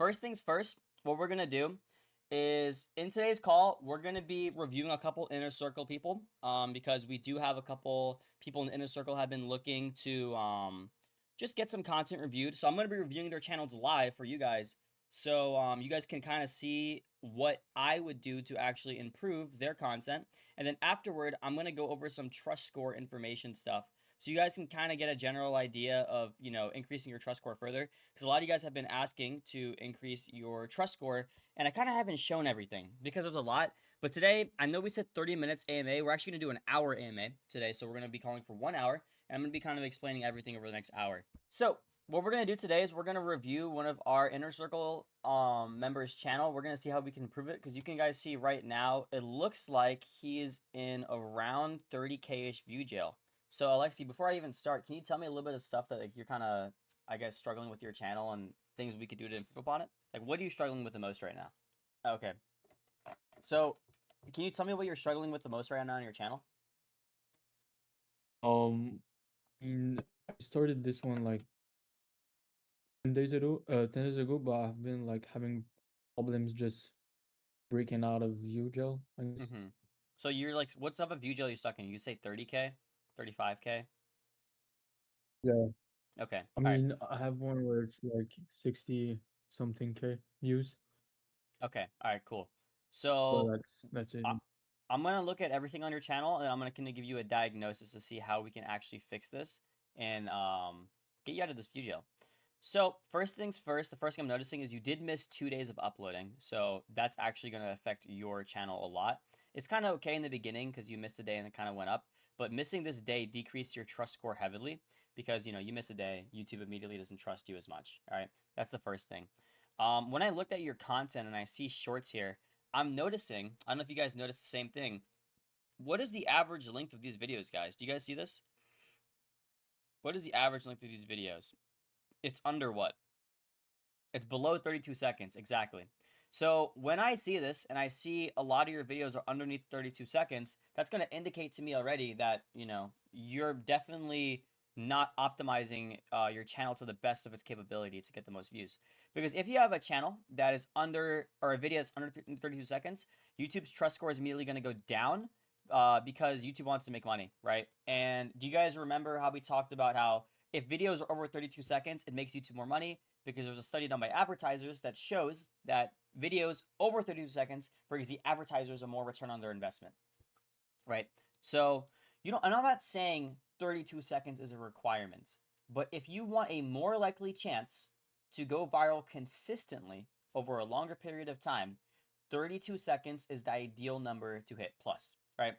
first things first, what we're gonna do is in today's call, we're gonna be reviewing a couple inner circle people, because we do have a couple people in the inner circle have been looking to just get some content reviewed. So I'm gonna be reviewing their channels live for you guys, so you guys can kind of see what I would do to actually improve their content. And then afterward, I'm gonna go over some trust score information stuff, so you guys can kind of get a general idea of increasing your trust score further, because a lot of you guys have been asking to increase your trust score, and I kind of haven't shown everything because there's a lot. But today, I know we said 30 minutes AMA. We're actually going to do an hour AMA today. So we're going to be calling for 1 hour, and I'm going to be kind of explaining everything over the next hour. So what we're going to do today is we're going to review one of our inner circle members channel. We're going to see how we can improve it, because you can guys see right now, it looks like he is in around 30K-ish view jail. So Alexi, before I even start, can you tell me a little bit of stuff that you're kind of, I guess, struggling with your channel and things we could do to improve upon it? Like, what are you struggling with the most right now? Okay. So, can you tell me what you're struggling with the most right now on your channel? Um, I started this one like 10 days ago, but I've been like having problems just breaking out of view gel, I guess. Mm-hmm. So you're like, what's up of view jail you stuck in? You say 30K, 35K? Yeah. Okay. I All right. mean, I have one where it's like 60 something K views, Okay. All right. Cool. but So that's it. I, I'm gonna look at everything on your channel, and I'm gonna give you a diagnosis to see how we can actually fix this and get you out of this view jail. So first things first, the first thing I'm noticing is you did miss 2 days of uploading. So that's actually going to affect your channel a lot. It's kind of okay in the beginning because you missed a day and it kind of went up. But missing this day decreased your trust score heavily, because you miss a day, YouTube immediately doesn't trust you as much. All right, that's the first thing. When I looked at your content and I see shorts here, I'm noticing. I don't know if you guys noticed the same thing. What is the average length of these videos, guys? Do you guys see this? What is the average length of these videos? It's under what? It's below 32 seconds, exactly. So when I see this and I see a lot of your videos are underneath 32 seconds, that's going to indicate to me already that, you're definitely not optimizing your channel to the best of its capability to get the most views. Because if you have a channel that is under, or a video that's under 32 seconds, YouTube's trust score is immediately going to go down, because YouTube wants to make money, right? And do you guys remember how we talked about how if videos are over 32 seconds, it makes YouTube more money? Because there's a study done by advertisers that shows that videos over 32 seconds brings the advertisers a more return on their investment, right? So, and I'm not saying 32 seconds is a requirement, but if you want a more likely chance to go viral consistently over a longer period of time, 32 seconds is the ideal number to hit plus, right?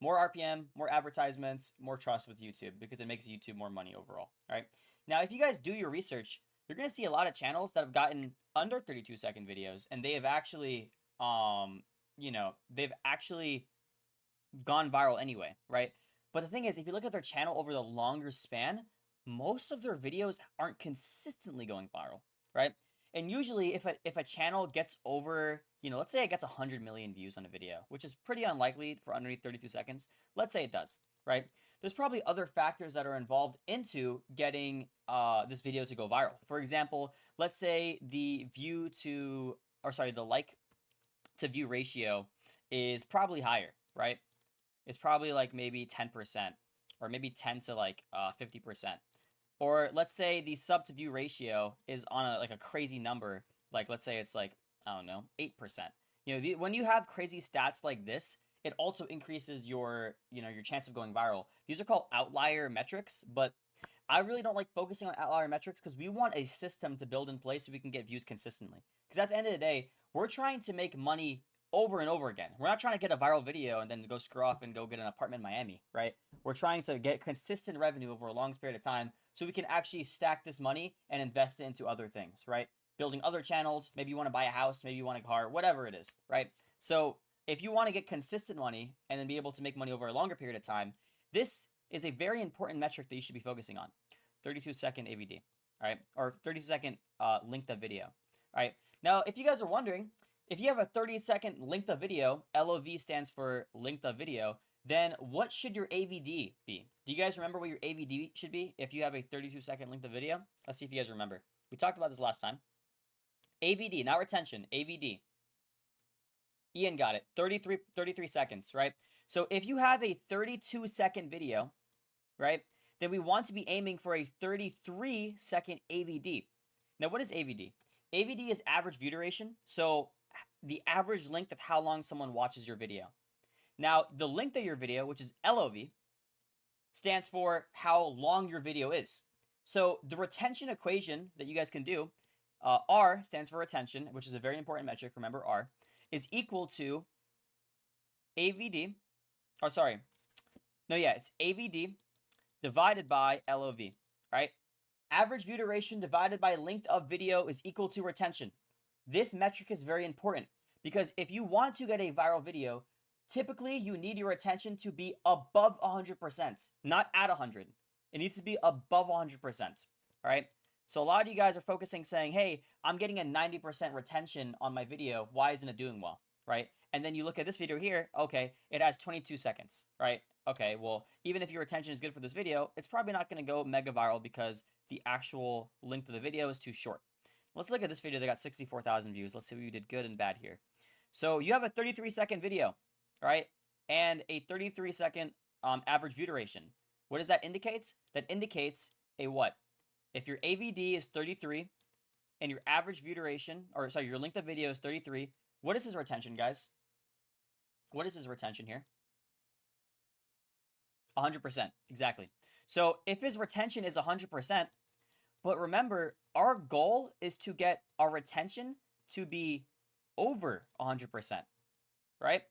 More RPM, more advertisements, more trust with YouTube, because it makes YouTube more money overall, right? Now, if you guys do your research, you're going to see a lot of channels that have gotten under 32-second videos, and they have actually, they've actually gone viral anyway, right? But the thing is, if you look at their channel over the longer span, most of their videos aren't consistently going viral, right? And usually, if a channel gets over, let's say it gets 100 million views on a video, which is pretty unlikely for underneath 32 seconds. Let's say it does, right? There's probably other factors that are involved into getting this video to go viral. For example, let's say the the like to view ratio is probably higher, right? It's probably like maybe 10%, or maybe 10 to like 50%. Or let's say the sub to view ratio is on a crazy number, like let's say it's like, I don't know, 8%. When you have crazy stats like this, it also increases your chance of going viral. These are called outlier metrics, but I really don't like focusing on outlier metrics, because we want a system to build in place so we can get views consistently. Because at the end of the day, we're trying to make money over and over again. We're not trying to get a viral video and then go screw off and go get an apartment in Miami, right? We're trying to get consistent revenue over a long period of time so we can actually stack this money and invest it into other things, right? Building other channels, maybe you want to buy a house, maybe you want a car, whatever it is, right? So if you want to get consistent money and then be able to make money over a longer period of time, this is a very important metric that you should be focusing on. 32-second AVD, all right? Or 32-second length of video, all right? Now, if you guys are wondering, if you have a 30-second length of video, LOV stands for length of video, then what should your AVD be? Do you guys remember what your AVD should be if you have a 32-second length of video? Let's see if you guys remember. We talked about this last time. AVD, not retention, AVD. Ian got it. 33 seconds, right? So if you have a 32-second video, right, then we want to be aiming for a 33-second AVD. Now, what is AVD? AVD is average view duration, so the average length of how long someone watches your video. Now, the length of your video, which is LOV, stands for how long your video is. So the retention equation that you guys can do, R stands for retention, which is a very important metric, remember R, is equal to AVD, or sorry, no, yeah, it's AVD divided by LOV, right? Average view duration divided by length of video is equal to retention. This metric is very important because if you want to get a viral video, typically you need your retention to be above 100%, not at 100. It needs to be above 100%, all right? So a lot of you guys are focusing saying, hey, I'm getting a 90% retention on my video. Why isn't it doing well, right? And then you look at this video here, okay, it has 22 seconds, right? Okay, well, even if your retention is good for this video, it's probably not going to go mega viral because the actual length of the video is too short. Let's look at this video that got 64,000 views. Let's see what you did good and bad here. So you have a 33-second video, right? And a 33-second average view duration. What does that indicate? That indicates a what? If your AVD is 33 and your average view duration, or sorry, your length of video is 33, what is his retention, guys? What is his retention here? 100%, exactly. So if his retention is 100%, but remember, our goal is to get our retention to be over 100%, right?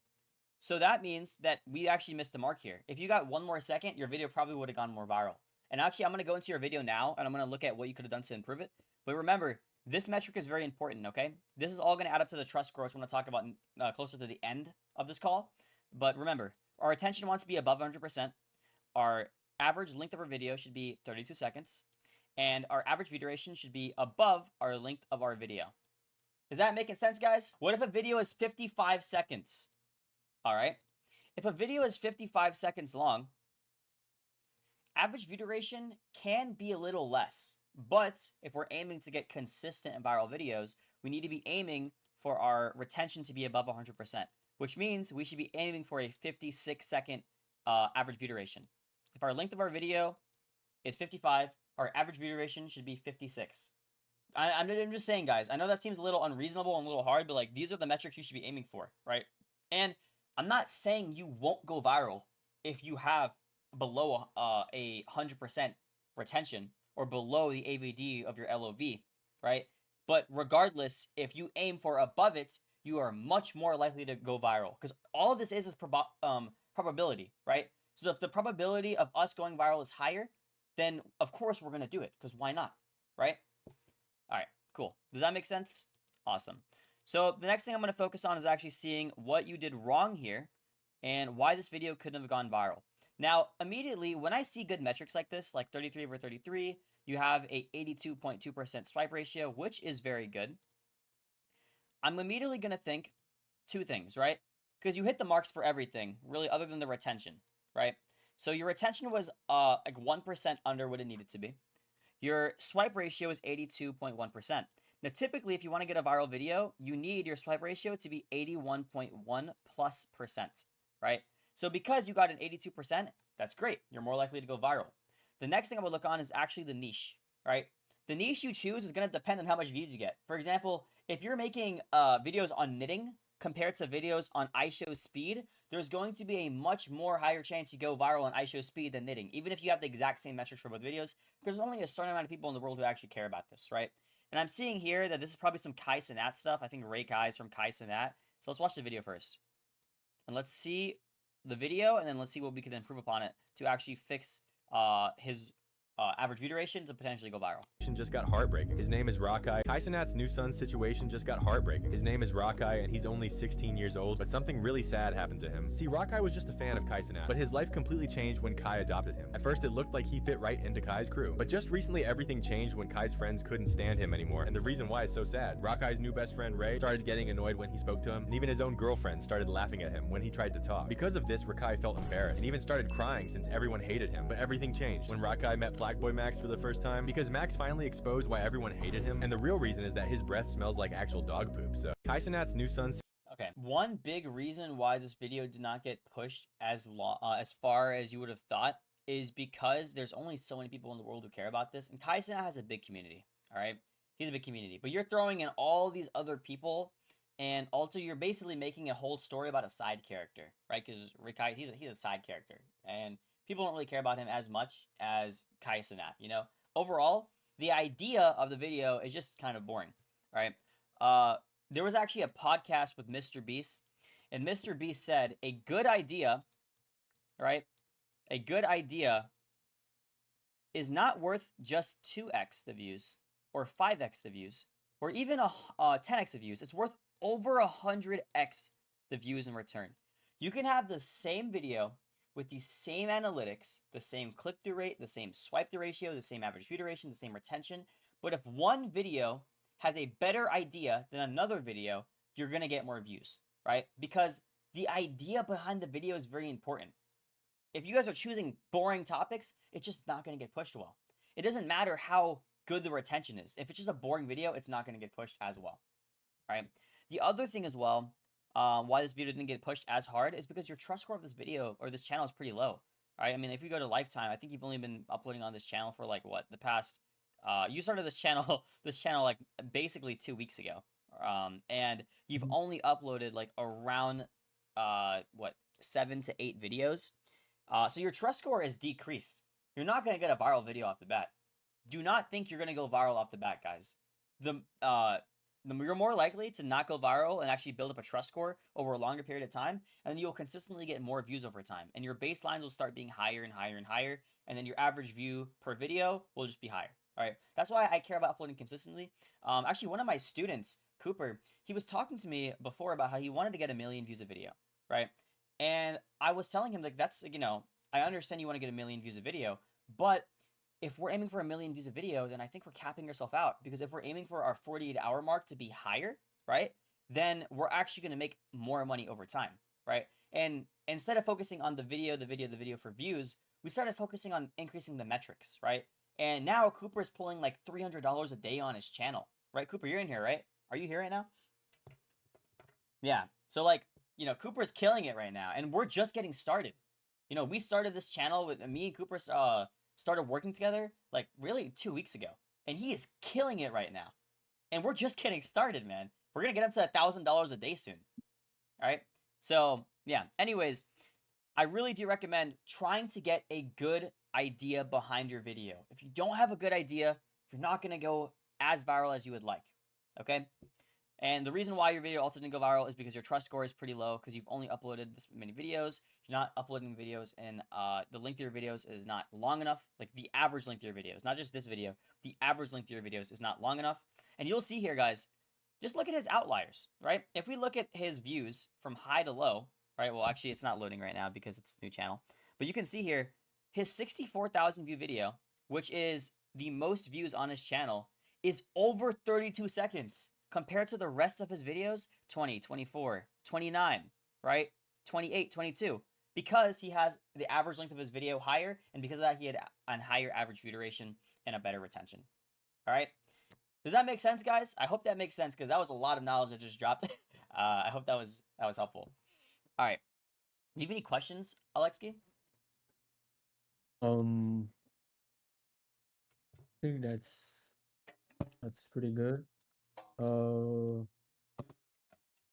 So that means that we actually missed the mark here. If you got one more second, your video probably would have gone more viral. And actually, I'm going to go into your video now, and I'm going to look at what you could have done to improve it. But remember, this metric is very important, okay? This is all going to add up to the trust scores we're going to talk about closer to the end of this call. But remember, our retention wants to be above 100%. Our average length of our video should be 32 seconds. And our average view duration should be above our length of our video. Is that making sense, guys? What if a video is 55 seconds? All right. If a video is 55 seconds long, average view duration can be a little less. But if we're aiming to get consistent and viral videos, we need to be aiming for our retention to be above 100%, which means we should be aiming for a 56-second average view duration. If our length of our video is 55, our average view duration should be 56. I'm just saying, guys, I know that seems a little unreasonable and a little hard, but like these are the metrics you should be aiming for, right? And I'm not saying you won't go viral if you have below a 100% retention or below the AVD of your LOV, right? But regardless, if you aim for above it, you are much more likely to go viral because all of this is probability, right? So if the probability of us going viral is higher, then of course we're going to do it because why not, right? All right, cool. Does that make sense? Awesome. So the next thing I'm going to focus on is actually seeing what you did wrong here and why this video couldn't have gone viral. Now, immediately when I see good metrics like this, like 33 over 33, you have a 82.2% swipe ratio, which is very good. I'm immediately going to think two things, right? Because you hit the marks for everything, really, other than the retention, right? So your retention was like 1% under what it needed to be. Your swipe ratio is 82.1%. Now, typically, if you want to get a viral video, you need your swipe ratio to be 81.1+%, right? So because you got an 82%, that's great. You're more likely to go viral. The next thing I would look on is actually the niche, right? The niche you choose is going to depend on how much views you get. For example, if you're making videos on knitting compared to videos on iShowSpeed, there's going to be a much more higher chance you go viral on iShowSpeed than knitting. Even if you have the exact same metrics for both videos, there's only a certain amount of people in the world who actually care about this, right? And I'm seeing here that this is probably some Kai Cenat stuff. I think Ray Kai is from Kai Cenat. So let's watch the video first. And let's see the video, and then let's see what we can improve upon it to actually fix his average view duration to potentially go viral. Just got heartbreaking. His name is Rakai. Kai Cenat's new son's situation just got heartbreaking. His name is Rakai and he's only 16 years old, but something really sad happened to him. See, Rakai was just a fan of Kai Cenat, but his life completely changed when Kai adopted him. At first it looked like he fit right into Kai's crew, but just recently everything changed when Kai's friends couldn't stand him anymore, and the reason why is so sad. Rakai's new best friend Ray started getting annoyed when he spoke to him, and even his own girlfriend started laughing at him when he tried to talk. Because of this, Rakai felt embarrassed and even started crying since everyone hated him, but everything changed when Rakai met Black Boy Max for the first time, because Max finally finally exposed why everyone hated him, and the real reason is that his breath smells like actual dog poop. So Kaisenat's new son. Okay, one big reason why this video did not get pushed as far as you would have thought is because there's only so many people in the world who care about this, and Kaisenat has a big community. All right, he's a big community, but you're throwing in all these other people, and also you're basically making a whole story about a side character, right? Because Rikai, he's a side character, and people don't really care about him as much as Kaisenat. You know, overall, the idea of the video is just kind of boring, right? There was actually a podcast with Mr. Beast, and Mr. Beast said a good idea, right? A good idea is not worth just 2x the views or 5x the views or even 10x the views. It's worth over 100x the views in return. You can have the same video with the same analytics, the same click-through rate, the same swipe-through ratio, the same average view duration, the same retention, but if one video has a better idea than another video, you're going to get more views, right? Because the idea behind the video is very important. If you guys are choosing boring topics, it's just not going to get pushed well. It doesn't matter how good the retention is. If it's just a boring video, it's not going to get pushed as well, right? The other thing as well, why this video didn't get pushed as hard is because your trust score of this video or this channel is pretty low, right? I mean, if you go to lifetime, I think you've only been uploading on this channel for like what, the past you started this channel like basically 2 weeks ago, and you've only uploaded like around what, 7 to 8 videos, so your trust score is decreased. You're not going to get a viral video off the bat. Do not think you're going to go viral off the bat, guys. You're more likely to not go viral and actually build up a trust score over a longer period of time, and you'll consistently get more views over time, and your baselines will start being higher and higher and higher, and then your average view per video will just be higher. All right, that's why I care about uploading consistently. Actually, one of my students, Cooper, he was talking to me before about how he wanted to get 1 million views a video, right? And I was telling him, like, that's, you know, I understand you want to get 1 million views a video, but if we're aiming for 1 million views a video, then I think we're capping ourselves out, because if we're aiming for our 48-hour mark to be higher, right, then we're actually going to make more money over time, right? And instead of focusing on the video for views, we started focusing on increasing the metrics, right? And now Cooper's pulling like $300 a day on his channel, right? Cooper, you're in here, right? Are you here right now? Yeah. So, like, you know, Cooper's killing it right now, and we're just getting started. You know, we started this channel with me and Cooper started working together like really 2 weeks ago, and he is killing it right now. And we're just getting started, man. We're gonna get up to $1,000 a day soon. All right. So yeah. Anyways, I really do recommend trying to get a good idea behind your video. If you don't have a good idea, you're not going to go as viral as you would like, okay? And the reason why your video also didn't go viral is because your trust score is pretty low, because you've only uploaded this many videos. You're not uploading videos, and the length of your videos is not long enough. Like, the average length of your videos, not just this video, the average length of your videos is not long enough. And you'll see here, guys, just look at his outliers, right? If we look at his views from high to low, right? Well, actually, it's not loading right now because it's a new channel. But you can see here, his 64,000 view video, which is the most views on his channel, is over 32 seconds compared to the rest of his videos, 20, 24, 29, right? 28, 22. Because he has the average length of his video higher, and because of that, he had a higher average view duration and a better retention. All right? Does that make sense, guys? I hope that makes sense, because that was a lot of knowledge that just dropped. I hope that was helpful. All right. Do you have any questions, Alexi? I think that's pretty good.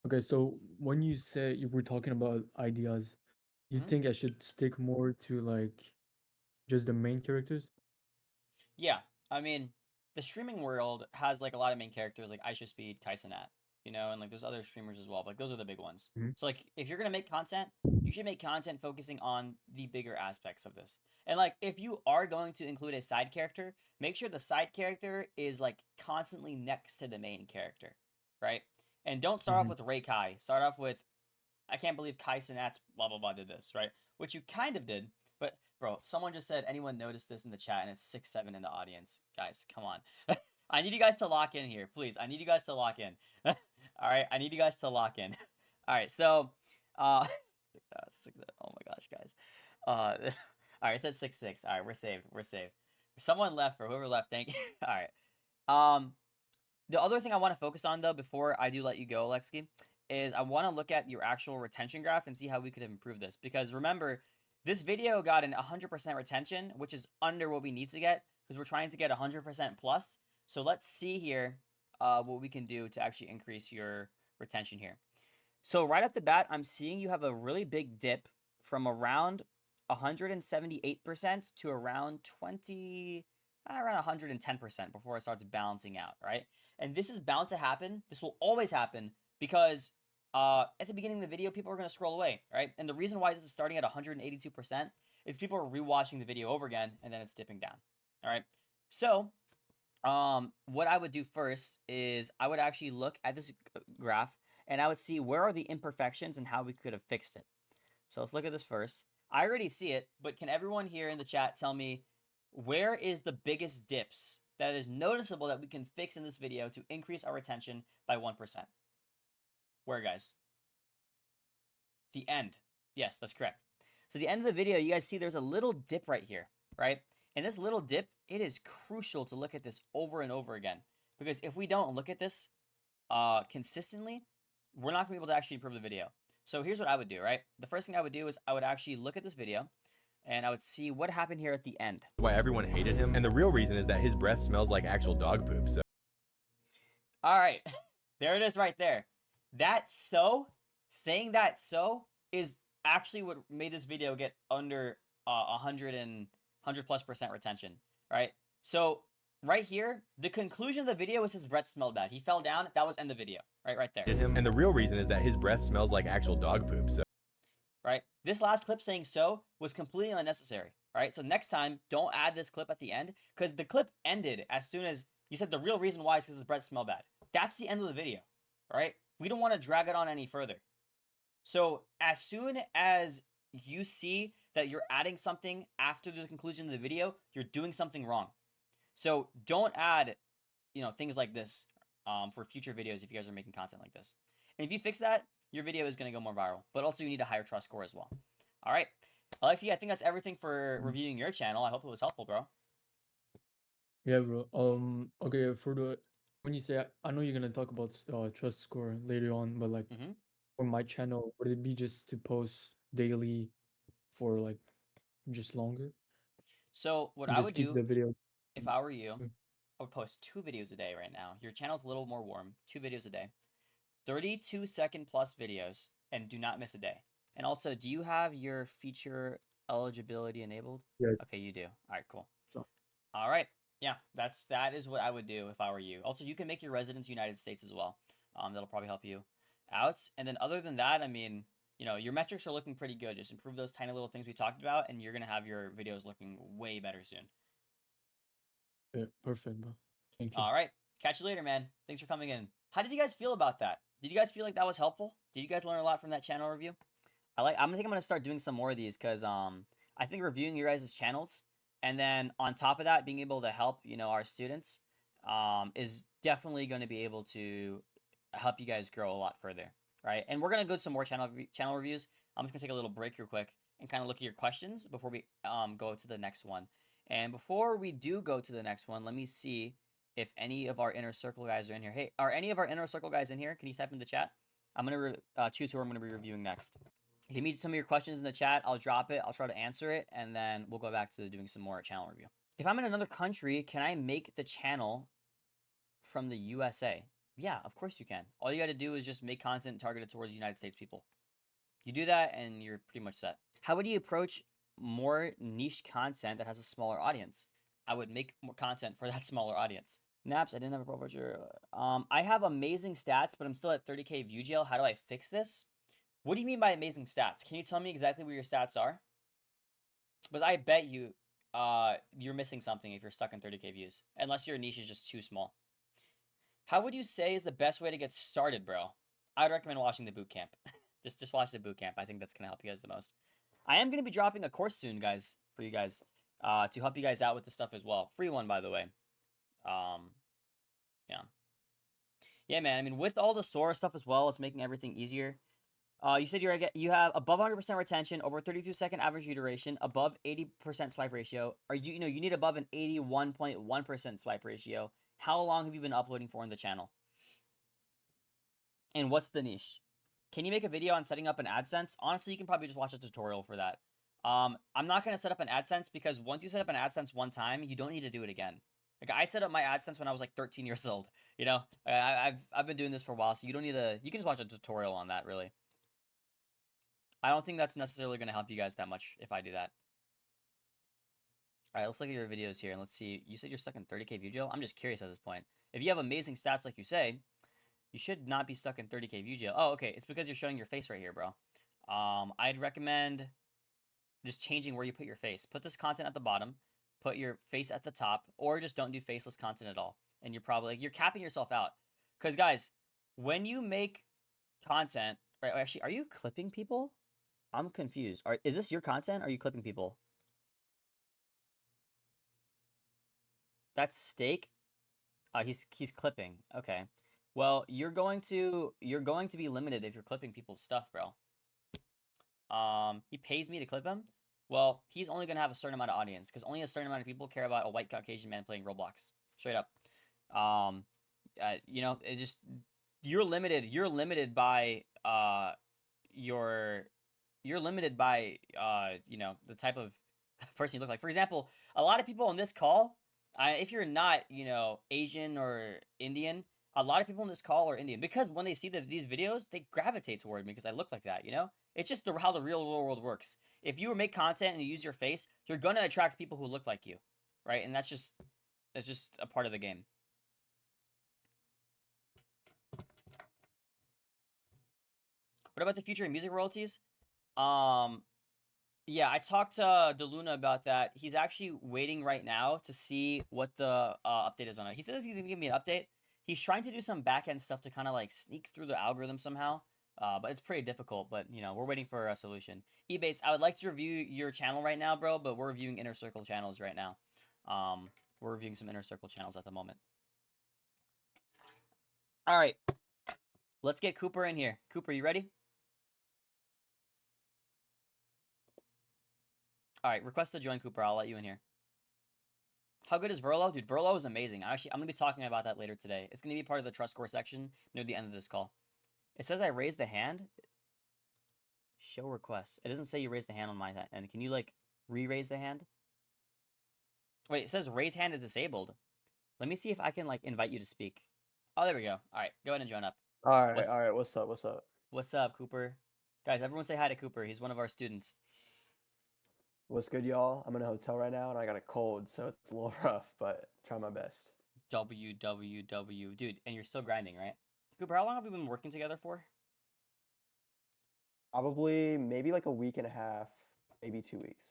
Okay, so when you say you were talking about ideas, you think I should stick more to like just the main characters? Yeah, I mean, the streaming world has like a lot of main characters like Speed, Kaisenat, you know, and like there's other streamers as well, but those are the big ones. So like if you're gonna make content, you should make content focusing on the bigger aspects of this. And like if you are going to include a side character, make sure the side character is like constantly next to the main character, right? And don't start off with Ray Kai. Start off with, I can't believe Kaisenat's blah blah blah did this, right? Which you kind of did, but bro, someone just said anyone noticed this in the chat, and it's 6-7 in the audience. Guys, come on. I need you guys to lock in here, please. I need you guys to lock in. All right, I need you guys to lock in. All right, so, oh my gosh, guys. All right, it said 6-6. All right, we're saved. We're saved. Someone left, or whoever left, thank you. All right. The other thing I want to focus on, though, before I do let you go, Alexi, is I want to look at your actual retention graph and see how we could improve this. Because remember, this video got an 100% retention, which is under what we need to get, because we're trying to get 100% plus. So let's see here what we can do to actually increase your retention here. So right off the bat, I'm seeing you have a really big dip from around 178% to around around 110% before it starts balancing out, right? And this is bound to happen. This will always happen because at the beginning of the video, people are going to scroll away, right? And the reason why this is starting at 182% is people are rewatching the video over again, and then it's dipping down, all right? So what I would do first is I would actually look at this graph, and I would see where are the imperfections and how we could have fixed it. So let's look at this first. I already see it, but can everyone here in the chat tell me where is the biggest dips that is noticeable that we can fix in this video to increase our retention by 1%? Where, guys? The end. Yes, that's correct. So the end of the video, you guys see there's a little dip right here, right? And this little dip, it is crucial to look at this over and over again. Because if we don't look at this consistently, we're not going to be able to actually improve the video. So here's what I would do, right? The first thing I would do is I would actually look at this video, and I would see what happened here at the end. Why everyone hated him, and the real reason is that his breath smells like actual dog poop. So all right, there it is right there. Saying that is actually what made this video get under 100+ % retention, right? So right here, the conclusion of the video was his breath smelled bad. He fell down. That was end of video, right there. and the real reason is that his breath smells like actual dog poop. So right? This last clip saying so was completely unnecessary, right? So next time, don't add this clip at the end, because the clip ended as soon as you said the real reason why is because his breath smelled bad. That's the end of the video, right? We don't want to drag it on any further. So as soon as you see that you're adding something after the conclusion of the video, you're doing something wrong. So don't add, things like this for future videos if you guys are making content like this. And if you fix that, your video is going to go more viral. But also you need a higher trust score as well. All right. Alexi, I think that's everything for reviewing your channel. I hope it was helpful, bro. Yeah, bro. Okay, when you say, I know you're gonna talk about trust score later on, but like for my channel, would it be just to post daily for like just longer? So what And I just would keep do the video. if I were you, I would post 2 videos a day right now. Your channel's a little more warm. 2 videos a day. 32-second plus videos, and do not miss a day. And also, do you have your feature eligibility enabled? Yes. Okay, you do. All right, cool. So. All right. Yeah, that is what I would do if I were you. Also, you can make your residence United States as well. That'll probably help you out. And then other than that, I mean, your metrics are looking pretty good. Just improve those tiny little things we talked about, and you're going to have your videos looking way better soon. Yeah, perfect, bro. Thank you. All right. Catch you later, man. Thanks for coming in. How did you guys feel about that? Did you guys feel like that was helpful? Did you guys learn a lot from that channel review? I'm gonna start doing some more of these because I think reviewing your guys' channels, and then on top of that, being able to help our students is definitely going to be able to help you guys grow a lot further, right? And we're gonna go to some more channel reviews. I'm just gonna take a little break real quick and kind of look at your questions before we go to the next one. And before we do go to the next one, let me see if any of our inner circle guys are in here. Hey, are any of our inner circle guys in here? Can you type in the chat? I'm going to choose who I'm going to be reviewing next. Give me some of your questions in the chat. I'll drop it. I'll try to answer it. And then we'll go back to doing some more channel review. If I'm in another country, can I make the channel from the USA? Yeah, of course you can. All you got to do is just make content targeted towards United States people. You do that and you're pretty much set. How would you approach more niche content that has a smaller audience? I would make more content for that smaller audience. Naps, I didn't have a profile picture. I have amazing stats, but I'm still at 30K view jail. How do I fix this? What do you mean by amazing stats? Can you tell me exactly what your stats are? Because I bet you you're missing something if you're stuck in 30K views, unless your niche is just too small. How would you say is the best way to get started, bro? I'd recommend watching the boot camp. just watch the boot camp. I think that's gonna help you guys the most. I am gonna be dropping a course soon, guys, for you guys, to help you guys out with this stuff as well. Free one, by the way. Yeah, man. I mean, with all the Sora stuff as well, it's making everything easier. You said you have above 100% retention, over 32-second average view duration, above 80% swipe ratio. Or you need above an 81.1% swipe ratio. How long have you been uploading for in the channel? And what's the niche? Can you make a video on setting up an AdSense? Honestly, you can probably just watch a tutorial for that. I'm not going to set up an AdSense because once you set up an AdSense one time, you don't need to do it again. Like I set up my AdSense when I was like 13 years old. You know, I've been doing this for a while, so you don't need to. You can just watch a tutorial on that, really. I don't think that's necessarily going to help you guys that much if I do that. All right, let's look at your videos here and let's see. You said you're stuck in 30K view jail. I'm just curious at this point. If you have amazing stats like you say, you should not be stuck in 30K view jail. Oh, okay. It's because you're showing your face right here, bro. I'd recommend just changing where you put your face. Put this content at the bottom, put your face at the top, or just don't do faceless content at all. And you're probably you're capping yourself out. Because guys, when you make content, right? Actually, are you clipping people? I'm confused. Is this your content? Or are you clipping people? That's Steak. He's clipping. Okay. Well, you're going to be limited if you're clipping people's stuff, bro. He pays me to clip him. Well, he's only gonna have a certain amount of audience because only a certain amount of people care about a white Caucasian man playing Roblox. Straight up. You know, it just you're limited. You're limited by you're limited by you know, the type of person you look like. For example, a lot of people on this call, if you're not, you know, Asian or Indian, a lot of people in this call are Indian because when they see these videos, they gravitate toward me because I look like that, you know? It's just how the real world works. If you make content and you use your face, you're gonna attract people who look like you, right? And that's just a part of the game. What about the future of music royalties? Yeah, I talked to DeLuna about that. He's actually waiting right now to see what the update is on it. He says he's gonna give me an update. He's trying to do some back end stuff to kind of like sneak through the algorithm somehow. But it's pretty difficult. But you know, we're waiting for a solution. Ebates, I would like to review your channel right now, bro. But we're reviewing Inner Circle channels right now. We're reviewing some Inner Circle channels at the moment. All right, let's get Cooper in here. Cooper, you ready? All right, request to join, Cooper. I'll let you in here. How good is Verlo? Dude, Verlo is amazing. I'm going to be talking about that later today. It's going to be part of the trust score section near the end of this call. It says I raised the hand. Show request. It doesn't say you raised the hand on my end. Can you, like, re-raise the hand? Wait, it says raise hand is disabled. Let me see if I can, like, invite you to speak. Oh, there we go. All right, go ahead and join up. All right. What's up? What's up, Cooper? Guys, everyone say hi to Cooper. He's one of our students. What's good, y'all? I'm in a hotel right now, and I got a cold, so it's a little rough, but try my best. WWW. Dude, and you're still grinding, right? Cooper, how long have we been working together for? Probably maybe like a week and a half, maybe 2 weeks.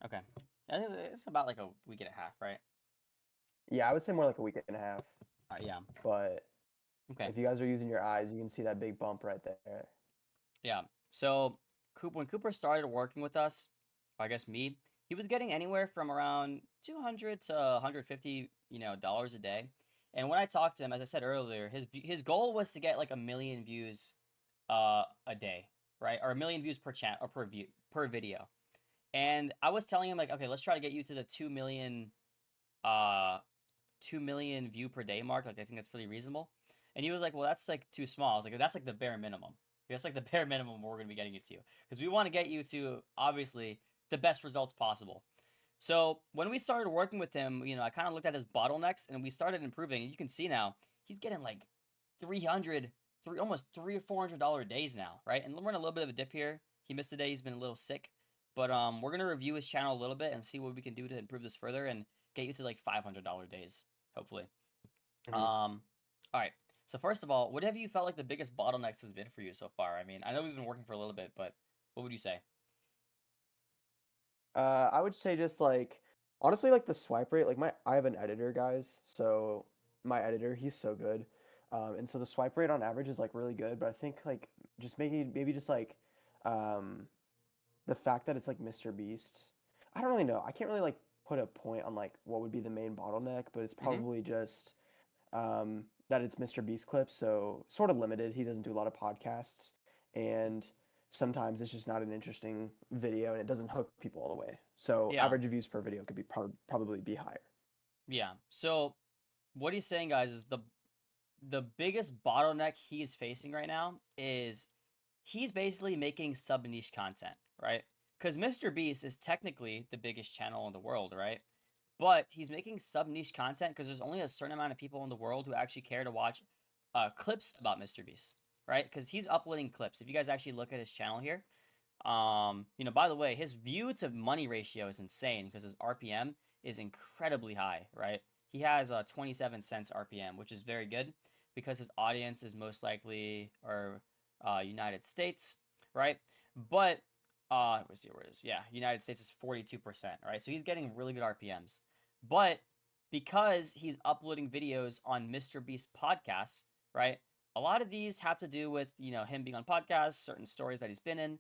Okay. It's about like a week and a half, right? Yeah, I would say more like a week and a half. Yeah. But okay. If you guys are using your eyes, you can see that big bump right there. Yeah. So when Cooper started working with us, I guess me, he was getting anywhere from around $200 to $150, dollars a day. And when I talked to him, as I said earlier, his goal was to get like 1 million views a day, right? Or 1 million views per chat or per video. And I was telling him like, okay, let's try to get you to the 2 million view per day mark. Like I think that's really reasonable. And he was like, well, that's like too small. I was like, that's like the bare minimum. That's like the bare minimum we're gonna be getting you to, because we want to get you to obviously the best results possible. So when we started working with him, I kind of looked at his bottlenecks and we started improving. And you can see now he's getting like almost $300 or $400 days now, right? And we're in a little bit of a dip here. He missed a day. He's been a little sick, but we're gonna review his channel a little bit and see what we can do to improve this further and get you to like $500 days, hopefully. All right. So first of all, what have you felt like the biggest bottlenecks has been for you so far? I mean, I know we've been working for a little bit, but what would you say? I would say just like honestly, like the swipe rate. Like I have an editor, guys. So my editor, he's so good, and so the swipe rate on average is like really good. But I think like just maybe just like the fact that it's like Mr. Beast. I don't really know. I can't really like put a point on like what would be the main bottleneck, but it's probably just that it's Mr. Beast clips, so sort of limited. He doesn't do a lot of podcasts, and sometimes it's just not an interesting video and it doesn't hook people all the way. So Yeah. average views per video could be probably be higher. Yeah. So what he's saying, guys, is the biggest bottleneck he is facing right now is he's basically making sub niche content, right? Because Mr. Beast is technically the biggest channel in the world, right? But he's making sub niche content because there's only a certain amount of people in the world who actually care to watch clips about Mr. Beast, right? Because he's uploading clips. If you guys actually look at his channel here, by the way, his view to money ratio is insane because his RPM is incredibly high, right? He has 27 cents RPM, which is very good because his audience is most likely United States, right? But let's see where it is. Yeah, United States is 42%, right? So he's getting really good RPMs. But because he's uploading videos on Mr. Beast podcasts, right? A lot of these have to do with, him being on podcasts, certain stories that he's been in,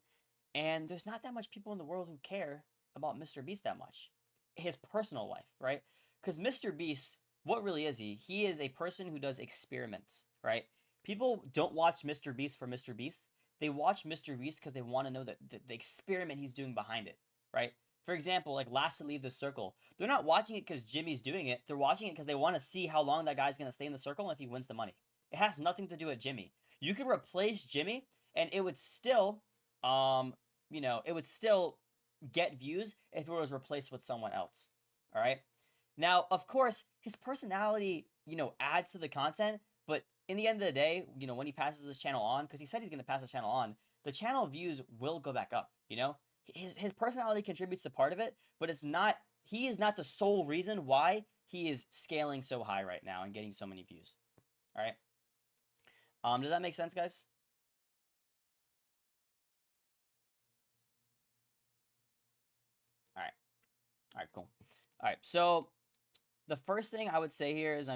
and there's not that much people in the world who care about Mr. Beast that much. His personal life, right? Because Mr. Beast, what really is he? He is a person who does experiments, right? People don't watch Mr. Beast for Mr. Beast. They watch Mr. Beast because they want to know the experiment he's doing behind it, right? For example, like Last to Leave the Circle. They're not watching it because Jimmy's doing it. They're watching it because they want to see how long that guy's going to stay in the circle and if he wins the money. It has nothing to do with Jimmy. You could replace Jimmy and it would still it would still get views if it was replaced with someone else. All right. Now, of course, his personality, adds to the content, but in the end of the day, when he passes his channel on, because he said he's going to pass his channel on, the channel views will go back up. His personality contributes to part of it, but he is not the sole reason why he is scaling so high right now and getting so many views. All right. Does that make sense, guys? All right, cool. All right, so the first thing I would say here is,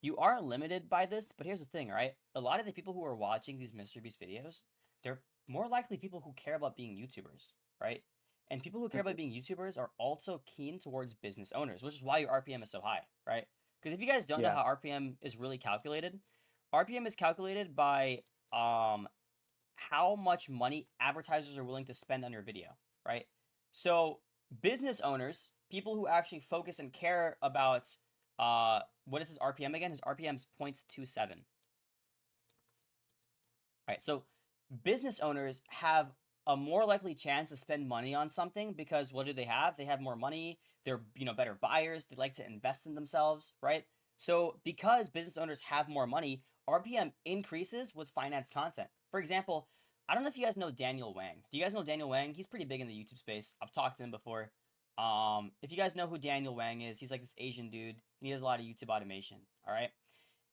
you are limited by this, but here's the thing, right? A lot of the people who are watching these Mr. Beast videos, they're more likely people who care about being YouTubers, right? And people who care about being YouTubers are also keen towards business owners, which is why your RPM is so high, right? Because if you guys don't know how RPM is really calculated, RPM is calculated by how much money advertisers are willing to spend on your video, right? So business owners, people who actually focus and care about what is his RPM again? His RPM is 0.27. All right, so business owners have a more likely chance to spend money on something because what do they have? They have more money. They're better buyers. They like to invest in themselves, right? So because business owners have more money, RPM increases with finance content. For example, I don't know if you guys know Daniel Wang. Do you guys know Daniel Wang? He's pretty big in the YouTube space. I've talked to him before. If you guys know who Daniel Wang is, he's like this Asian dude, and he does a lot of YouTube automation. All right.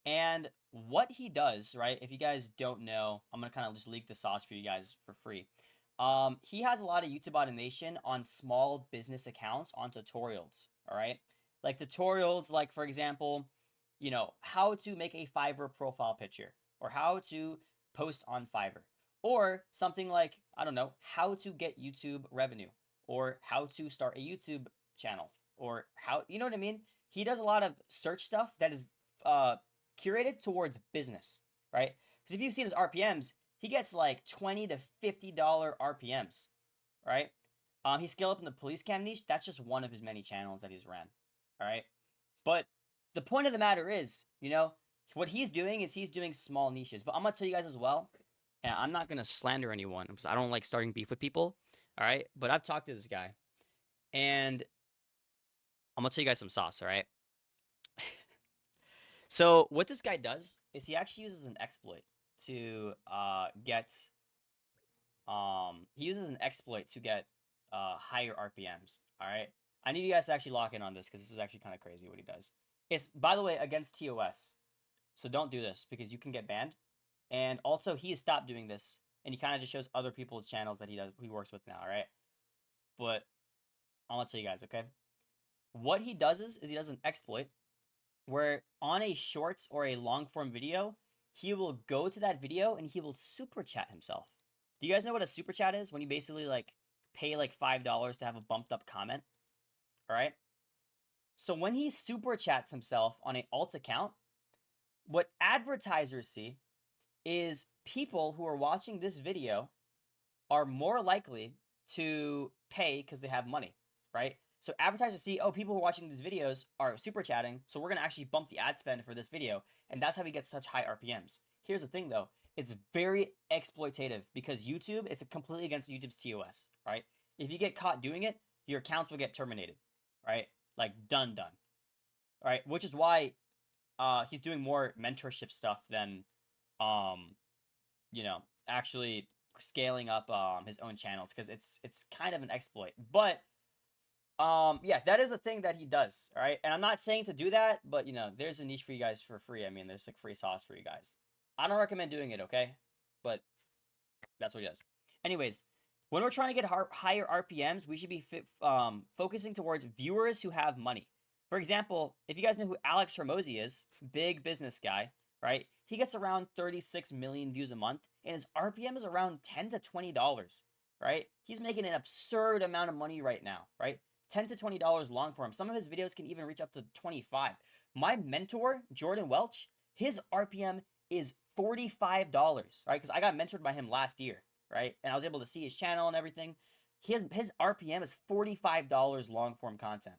And what he does, right? If you guys don't know, I'm gonna kind of just leak the sauce for you guys for free. He has a lot of YouTube automation on small business accounts on tutorials. All right, like tutorials, like for example, how to make a Fiverr profile picture, or how to post on Fiverr, or something like, I don't know, how to get YouTube revenue, or how to start a YouTube channel, or how, you know what I mean? He does a lot of search stuff that is curated towards business, right? Because if you've seen his RPMs, he gets like $20 to $50 RPMs, right? He scaled up in the police cam niche. That's just one of his many channels that he's ran, all right? But the point of the matter is, what he's doing is he's doing small niches. But I'm going to tell you guys as well, and I'm not going to slander anyone because I don't like starting beef with people, all right? But I've talked to this guy, and I'm going to tell you guys some sauce, all right? So what this guy does is he actually uses an exploit to get higher RPMs. All right, I need you guys to actually lock in on this because this is actually kind of crazy what he does. It's, by the way, against TOS, so don't do this because you can get banned. And also, he has stopped doing this, and he kind of just shows other people's channels that he works with now. All right, but I'm gonna tell you guys, okay? What he does is he does an exploit where on a short or a long form video, he will go to that video and he will super chat himself. Do you guys know what a super chat is? When you basically like pay like $5 to have a bumped up comment. All right. So when he super chats himself on an alt account, what advertisers see is people who are watching this video are more likely to pay because they have money, right? So advertisers see, oh, people who are watching these videos are super chatting, so we're gonna actually bump the ad spend for this video, and that's how we get such high RPMs. Here's the thing though, it's very exploitative because YouTube, it's completely against YouTube's TOS, right? If you get caught doing it, your accounts will get terminated, right? Like done, right? Which is why he's doing more mentorship stuff than actually scaling up his own channels, because it's kind of an exploit. But yeah, that is a thing that he does, all right? And I'm not saying to do that, but there's a niche for you guys for free. I mean, there's like free sauce for you guys. I don't recommend doing it, okay? But that's what he does. Anyways, when we're trying to get higher RPMs, we should be focusing towards viewers who have money. For example, if you guys know who Alex Hormozy is, big business guy, right? He gets around 36 million views a month, and his RPM is around $10 to $20, right? He's making an absurd amount of money right now, right? $10 to $20 long form. Some of his videos can even reach up to 25. My mentor, Jordan Welch, his RPM is $45, right? Because I got mentored by him last year, right? And I was able to see his channel and everything. His RPM is $45 long form content,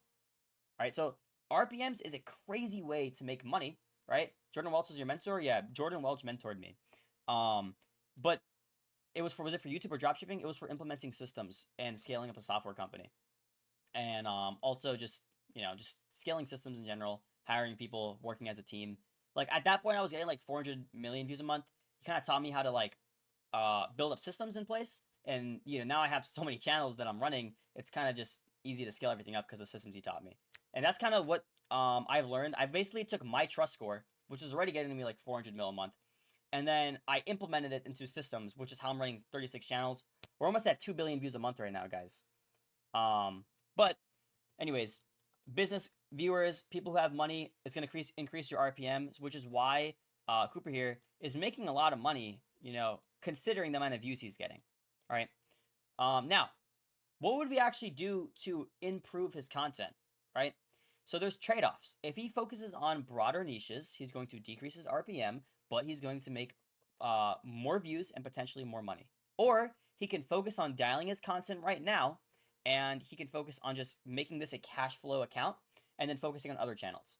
right? So RPMs is a crazy way to make money, right? Jordan Welch is your mentor? Yeah, Jordan Welch mentored me. But was it for YouTube or dropshipping? It was for implementing systems and scaling up a software company. And also just scaling systems in general, hiring people, working as a team. Like at that point, I was getting like 400 million views a month. He kind of taught me how to like build up systems in place. And now I have so many channels that I'm running. It's kind of just easy to scale everything up because of the systems he taught me. And that's kind of what I've learned. I basically took my trust score, which is already getting me like 400 mil a month, and then I implemented it into systems, which is how I'm running 36 channels. We're almost at 2 billion views a month right now, guys. But anyways, business viewers, people who have money, it's going to increase your RPMs, which is why Cooper here is making a lot of money, considering the amount of views he's getting. All right. Now, what would we actually do to improve his content, right? So there's trade-offs. If he focuses on broader niches, he's going to decrease his RPM, but he's going to make more views and potentially more money. Or he can focus on dialing his content right now, and he can focus on just making this a cash flow account and then focusing on other channels.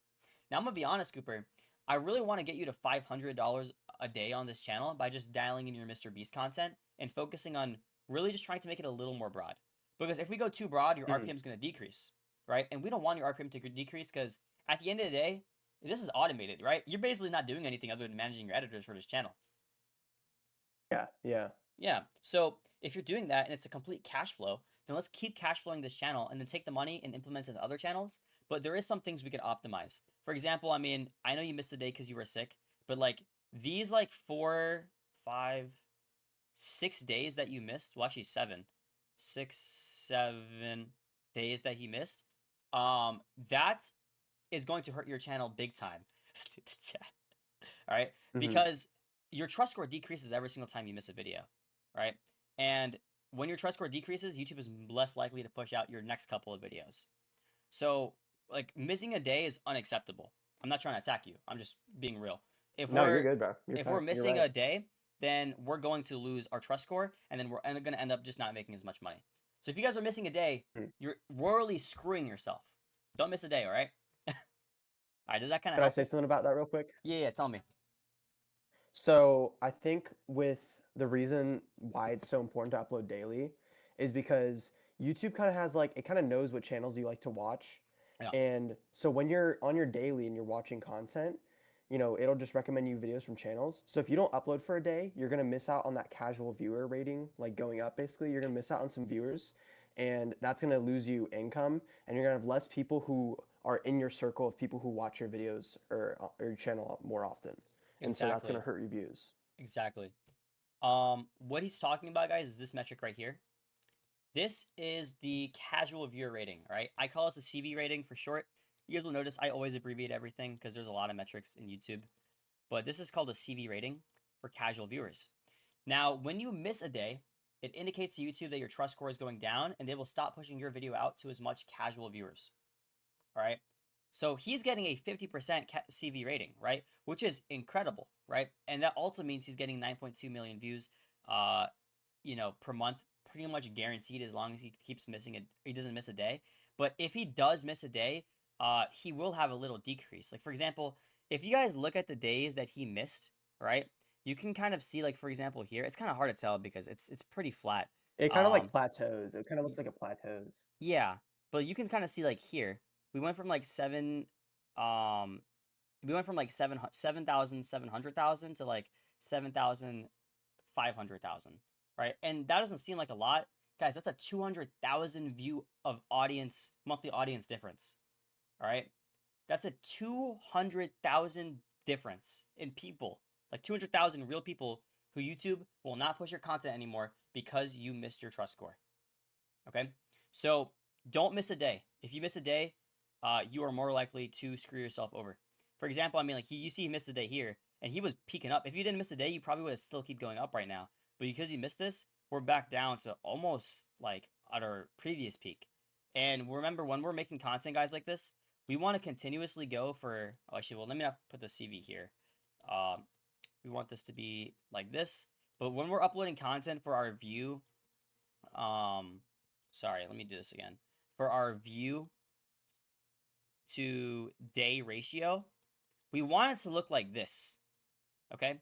Now, I'm going to be honest, Cooper. I really want to get you to $500 a day on this channel by just dialing in your Mr. Beast content and focusing on really just trying to make it a little more broad. Because if we go too broad, your RPM is going to decrease, right? And we don't want your RPM to decrease because at the end of the day, this is automated, right? You're basically not doing anything other than managing your editors for this channel. Yeah. So if you're doing that and it's a complete cash flow, then let's keep cash flowing this channel and then take the money and implement it in other channels. But there is some things we could optimize. For example, I mean, I know you missed a day because you were sick, but like these like 4, 5, 6 days that you missed, well, actually 7, 6, 7 days that he missed, that is going to hurt your channel big time. All right, because your trust score decreases every single time you miss a video, right? And when your trust score decreases, YouTube is less likely to push out your next couple of videos. So like missing a day is unacceptable. I'm not trying to attack you. I'm just being real. You're good, bro. If we're missing a day, then we're going to lose our trust score, and then we're going to end up just not making as much money. So if you guys are missing a day, you're royally screwing yourself. Don't miss a day, all right? All right, does that kind of help? Can I say something about that real quick? Yeah, tell me. So I think with the reason why it's so important to upload daily is because YouTube kind of has like, it kind of knows what channels you like to watch. Yeah. And so when you're on your daily and you're watching content, it'll just recommend you videos from channels. So if you don't upload for a day, you're going to miss out on that casual viewer rating, like going up basically. You're going to miss out on some viewers, and that's going to lose you income, and you're going to have less people who are in your circle of people who watch your videos or your channel more often. And so that's going to hurt your views. Exactly. What he's talking about, guys, is this metric right here. This is the casual viewer rating, right? I call this the CV rating for short. You guys will notice I always abbreviate everything because there's a lot of metrics in YouTube. But this is called a CV rating for casual viewers. Now, when you miss a day, it indicates to YouTube that your trust score is going down, and they will stop pushing your video out to as much casual viewers. All right? So he's getting a 50% CV rating, right? Which is incredible, right? And that also means he's getting 9.2 million views per month, pretty much guaranteed as long as he keeps missing it. He doesn't miss a day. But if he does miss a day, he will have a little decrease. Like, for example, if you guys look at the days that he missed, right, you can kind of see, like, for example, here, it's kind of hard to tell because it's pretty flat. It kind of like plateaus. It kind of looks like it plateaus. Yeah, but you can kind of see, like, here, we went from like we went from like 7,700,000 to like 7,500,000, right? And that doesn't seem like a lot, guys. That's a 200,000 view of audience, monthly audience difference. All right, that's a 200,000 difference in people, like 200,000 real people who YouTube will not push your content anymore because you missed your trust score. Okay, so don't miss a day. If you miss a day, you are more likely to screw yourself over. For example, I mean, like, you see he missed a day here, and he was peaking up. If you didn't miss a day, you probably would have still keep going up right now. But because you missed this, we're back down to almost like at our previous peak. And remember, when we're making content, guys, like this, we want to continuously go for. Oh, actually, well, let me not put the CV here. We want this to be like this. But when we're uploading content for our view, sorry, let me do this again. For our view to day ratio, we want it to look like this, okay?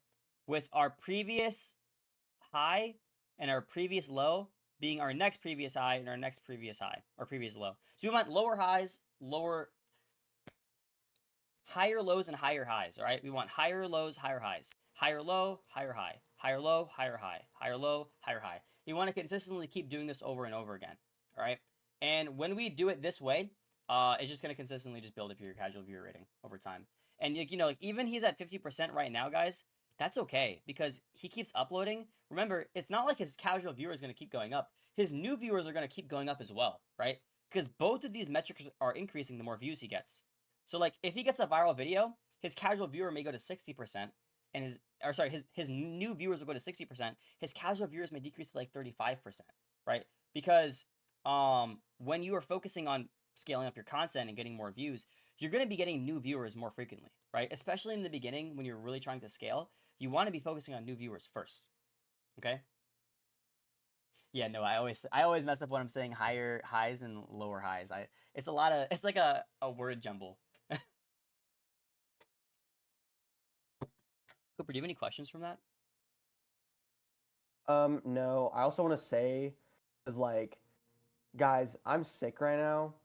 With our previous high and our previous low being our next previous high and our next previous high, or previous low. So we want lower highs, higher lows and higher highs, all right? We want higher lows, higher highs. Higher low, higher high. Higher low, higher high. Higher low, higher high. You want to consistently keep doing this over and over again, all right? And when we do it this way, it's just going to consistently just build up your casual viewer rating over time. And, like, even he's at 50% right now, guys, that's okay because he keeps uploading. Remember, it's not like his casual viewers is going to keep going up. His new viewers are going to keep going up as well, right? Because both of these metrics are increasing the more views he gets. So, like, if he gets a viral video, his casual viewer may go to 60%, and his new viewers will go to 60%. His casual viewers may decrease to like 35%, right? Because when you are focusing on scaling up your content and getting more views, you're going to be getting new viewers more frequently, right? Especially in the beginning when you're really trying to scale, you want to be focusing on new viewers first. Okay? Yeah, no, I always mess up when I'm saying higher highs and lower highs. It's like a word jumble. Cooper, do you have any questions from that? No. I also want to say is like, guys, I'm sick right now,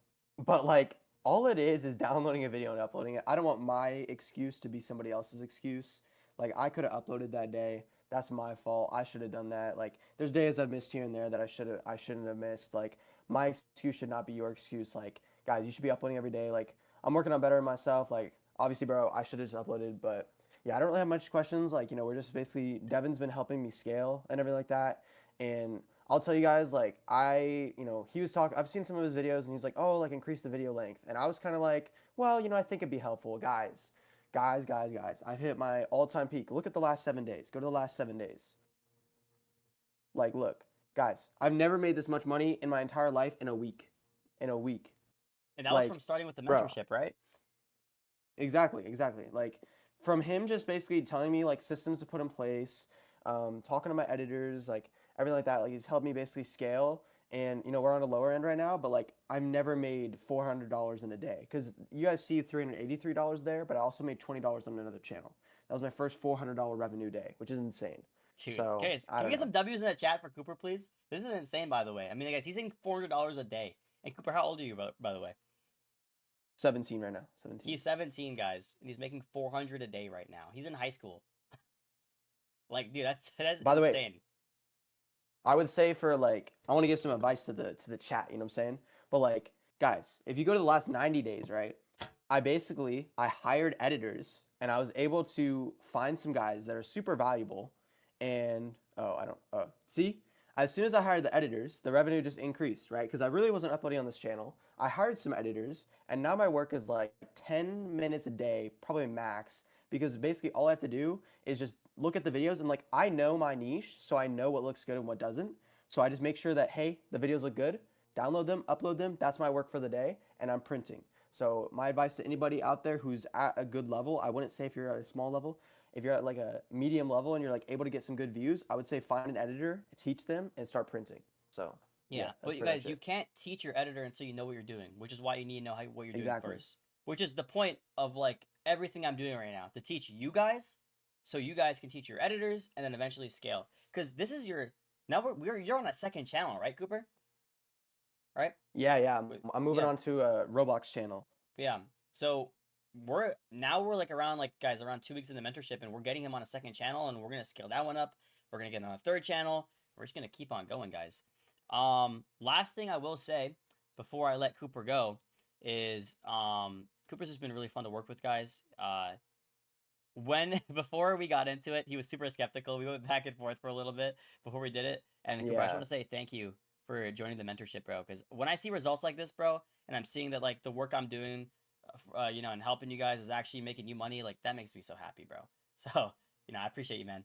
but like all it is downloading a video and uploading it. I don't want my excuse to be somebody else's excuse. Like I could have uploaded that day. That's my fault. I should have done that. Like there's days I've missed here and there that I shouldn't have missed. Like my excuse should not be your excuse. Like guys, you should be uploading every day. Like I'm working on bettering myself. Like obviously, bro, I should have just uploaded, but yeah, I don't really have much questions. Like, we're just basically Devin's been helping me scale and everything like that. And I'll tell you guys, like, he was talking, I've seen some of his videos and he's like, oh, like increase the video length. And I was kind of like, well, I think it'd be helpful. Guys. I've hit my all-time peak. Look at the last 7 days. Go to the last 7 days. Like, look, guys, I've never made this much money in my entire life in a week. And that was from starting with the mentorship, right? Exactly. Like, from him just basically telling me like systems to put in place, talking to my editors, like everything like that. Like he's helped me basically scale. And we're on the lower end right now, but like I've never made $400 in a day because you guys see $383 there, but I also made $20 on another channel. That was my first $400 revenue day, which is insane. Dude, so can we get some W's in the chat for Cooper, please? This is insane, by the way. I mean, guys, he's saying $400 a day. And Cooper, how old are you, by the way? 17 right now. 17. He's 17, guys, and he's making $400 a day right now. He's in high school. Like, dude, that's by the insane. Way, I would say for like, I want to give some advice to the chat. You know what I'm saying? But like, guys, if you go to the last 90 days, right? I hired editors, and I was able to find some guys that are super valuable. And see, as soon as I hired the editors, the revenue just increased, right? Because I really wasn't uploading on this channel. I hired some editors, and now my work is like 10 minutes a day, probably max, because basically all I have to do is just look at the videos and like I know my niche, so I know what looks good and what doesn't. So I just make sure that, hey, the videos look good, download them, upload them. That's my work for the day, and I'm printing. So my advice to anybody out there who's at a good level, I wouldn't say if you're at a small level, if you're at like a medium level and you're like able to get some good views, I would say find an editor, teach them, and start printing. So Yeah, that's but you pretty guys, much you it. can't teach your editor until you know what you're doing, which is why you need to know what you're doing Exactly. first. Which is the point of like everything I'm doing right now, to teach you guys, so you guys can teach your editors, and then eventually scale. Because this is your now you're on a second channel, right, Cooper? Right? Yeah. I'm moving Yeah, on to a Roblox channel. yeah. So we're like around like guys around 2 weeks in the mentorship, and we're getting him on a second channel, and we're gonna scale that one up. We're gonna get him on a third channel. We're just gonna keep on going, guys. Last thing I will say before I let Cooper go is Cooper's just been really fun to work with, guys. When before we got into it, he was super skeptical. We went back and forth for a little bit before we did it. And Cooper, I just Yeah. want to say thank you for joining the mentorship, bro. Because when I see results like this, bro, and I'm seeing that like the work I'm doing, and helping you guys is actually making you money, like that makes me so happy, bro. So I appreciate you, man.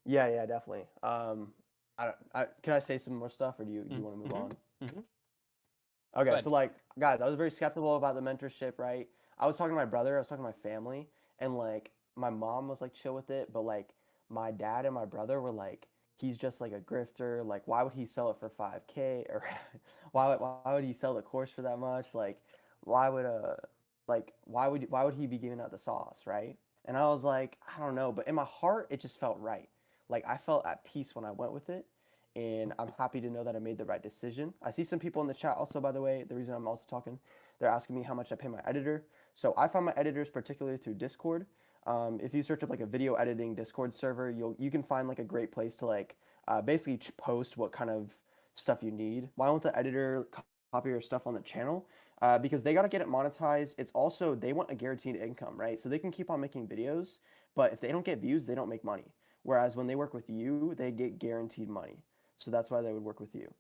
Yeah, definitely. Can I say some more stuff, or do you want to move on? Mm-hmm. Okay, ahead. so like, guys, I was very skeptical about the mentorship, right? I was talking to my brother, I was talking to my family, and like, my mom was like chill with it, but like, my dad and my brother were like, he's just like a grifter. Like, why would he sell it for 5K? Or why would he sell the course for that much? Like, why would why would he be giving out the sauce, right? And I was like, I don't know, but in my heart, it just felt right. Like, I felt at peace when I went with it, and I'm happy to know that I made the right decision. I see some people in the chat also, by the way, the reason I'm also talking, they're asking me how much I pay my editor. So I find my editors particularly through Discord. If you search up like a video editing Discord server, you can find like a great place to like basically post what kind of stuff you need. Why won't the editor copy your stuff on the channel? Because they got to get it monetized. It's also they want a guaranteed income, right? So they can keep on making videos, but if they don't get views, they don't make money. Whereas when they work with you, they get guaranteed money. So that's why they would work with you.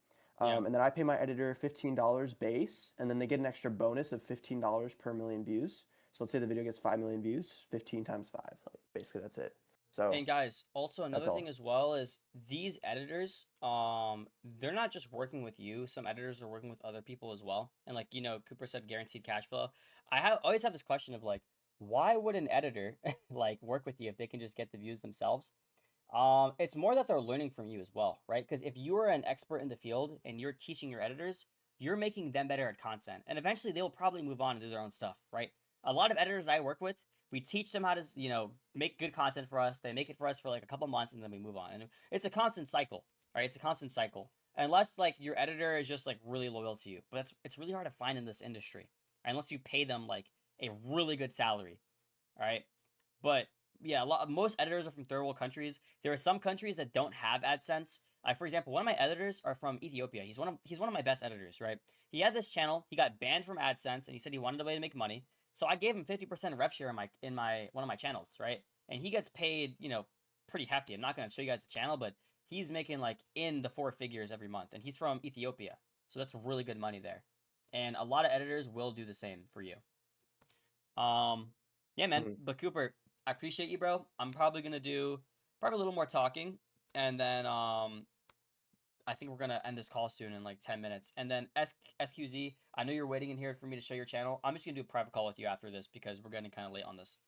Yeah. And then I pay my editor $15 base, and then they get an extra bonus of $15 per million views. So let's say the video gets 5 million views, 15 times 5. Like, basically, that's it. So And guys, also that's another thing all. as well is these editors, they're not just working with you. Some editors are working with other people as well. And like, Cooper said guaranteed cash flow. Always have this question of like, why would an editor like work with you if they can just get the views themselves? It's more that they're learning from you as well, right? Because if you are an expert in the field and you're teaching your editors, you're making them better at content. And eventually they'll probably move on and do their own stuff, right? A lot of editors I work with, we teach them how to, make good content for us. They make it for us for like a couple months and then we move on. And it's a constant cycle, right? It's a constant cycle. Unless like your editor is just like really loyal to you. But it's really hard to find in this industry. Right? Unless you pay them like a really good salary. All right. But yeah, most editors are from third world countries. There are some countries that don't have AdSense. Like for example, one of my editors are from Ethiopia. He's one of my best editors, right? He had this channel. He got banned from AdSense, and he said he wanted a way to make money. So I gave him 50% rev share in my one of my channels, right? And he gets paid, pretty hefty. I'm not gonna show you guys the channel, but he's making like in the 4 figures every month, and he's from Ethiopia, so that's really good money there. And a lot of editors will do the same for you. Yeah, man. Mhm. But Cooper, I appreciate you, bro. I'm probably gonna do a little more talking, and then I think we're gonna end this call soon in like 10 minutes. And then SQZ, I know you're waiting in here for me to show your channel. I'm just gonna do a private call with you after this because we're getting kind of late on this.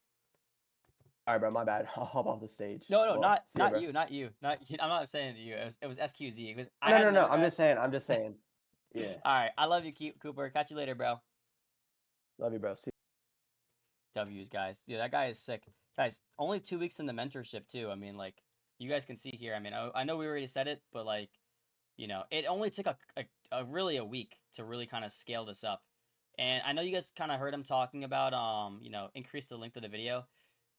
All right, bro. My bad. I'll hop off the stage. No, Well, not see ya, bro. you, not you, I'm not saying to you. It was SQZ. It was I No, had no, no. another I'm guy. just saying. I'm just saying. Yeah. All right, I love you, Cooper. Catch you later, bro. Love you, bro. See W's, guys. Dude, that guy is sick. Guys, only 2 weeks in the mentorship too. I mean, like you guys can see here. I mean, I know we already said it, but like, it only took really a week to really kind of scale this up. And I know you guys kind of heard him talking about increase the length of the video.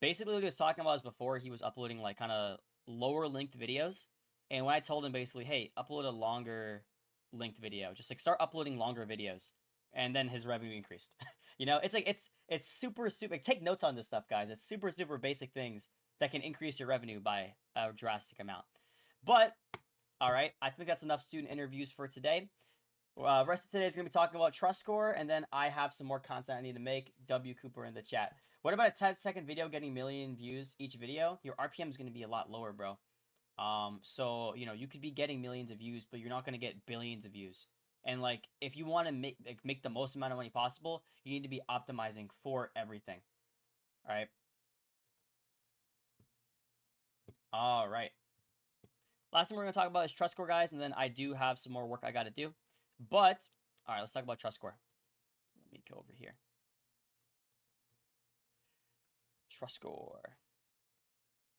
Basically, what he was talking about is before he was uploading like kind of lower linked videos. And when I told him basically, hey, upload a longer linked video, just like start uploading longer videos, and then his revenue increased. It's like it's super like, take notes on this stuff, guys. It's super basic things that can increase your revenue by a drastic amount. But all right, I think that's enough student interviews for today. Rest of today is going to be talking about trust score, and then I have some more content I need to make. W Cooper in the chat. What about a 10-second video getting million views each video? Your RPM is going to be a lot lower, bro. So you could be getting millions of views, but you're not going to get billions of views. And like, if you want to make the most amount of money possible, you need to be optimizing for everything. All right. All right. Last thing we're going to talk about is trust score, guys, and then I do have some more work I got to do. But, all right, let's talk about trust score. Let me go over here. Trust score.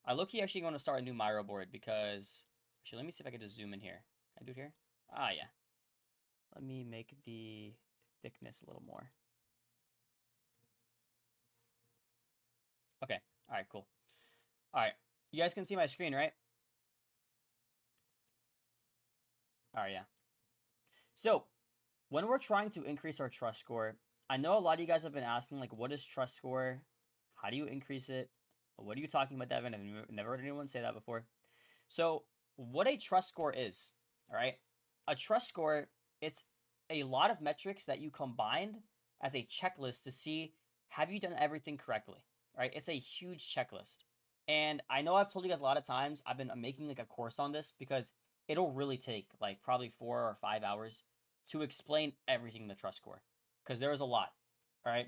I low-key actually going to start a new Miro board because... Actually, let me see if I can just zoom in here. Can I do it here? Ah, yeah. Let me make the thickness a little more. Okay. All right, cool. All right. You guys can see my screen, right? All right, yeah. So, when we're trying to increase our trust score, I know a lot of you guys have been asking, like, what is trust score? How do you increase it? What are you talking about, Devin? I've never heard anyone say that before. So, what a trust score is, all right? A trust score, it's a lot of metrics that you combined as a checklist to see, have you done everything correctly, right? It's a huge checklist. And I know I've told you guys a lot of times, I've been making like a course on this because it'll really take like probably 4 or 5 hours to explain everything in the trust score because there is a lot, all right?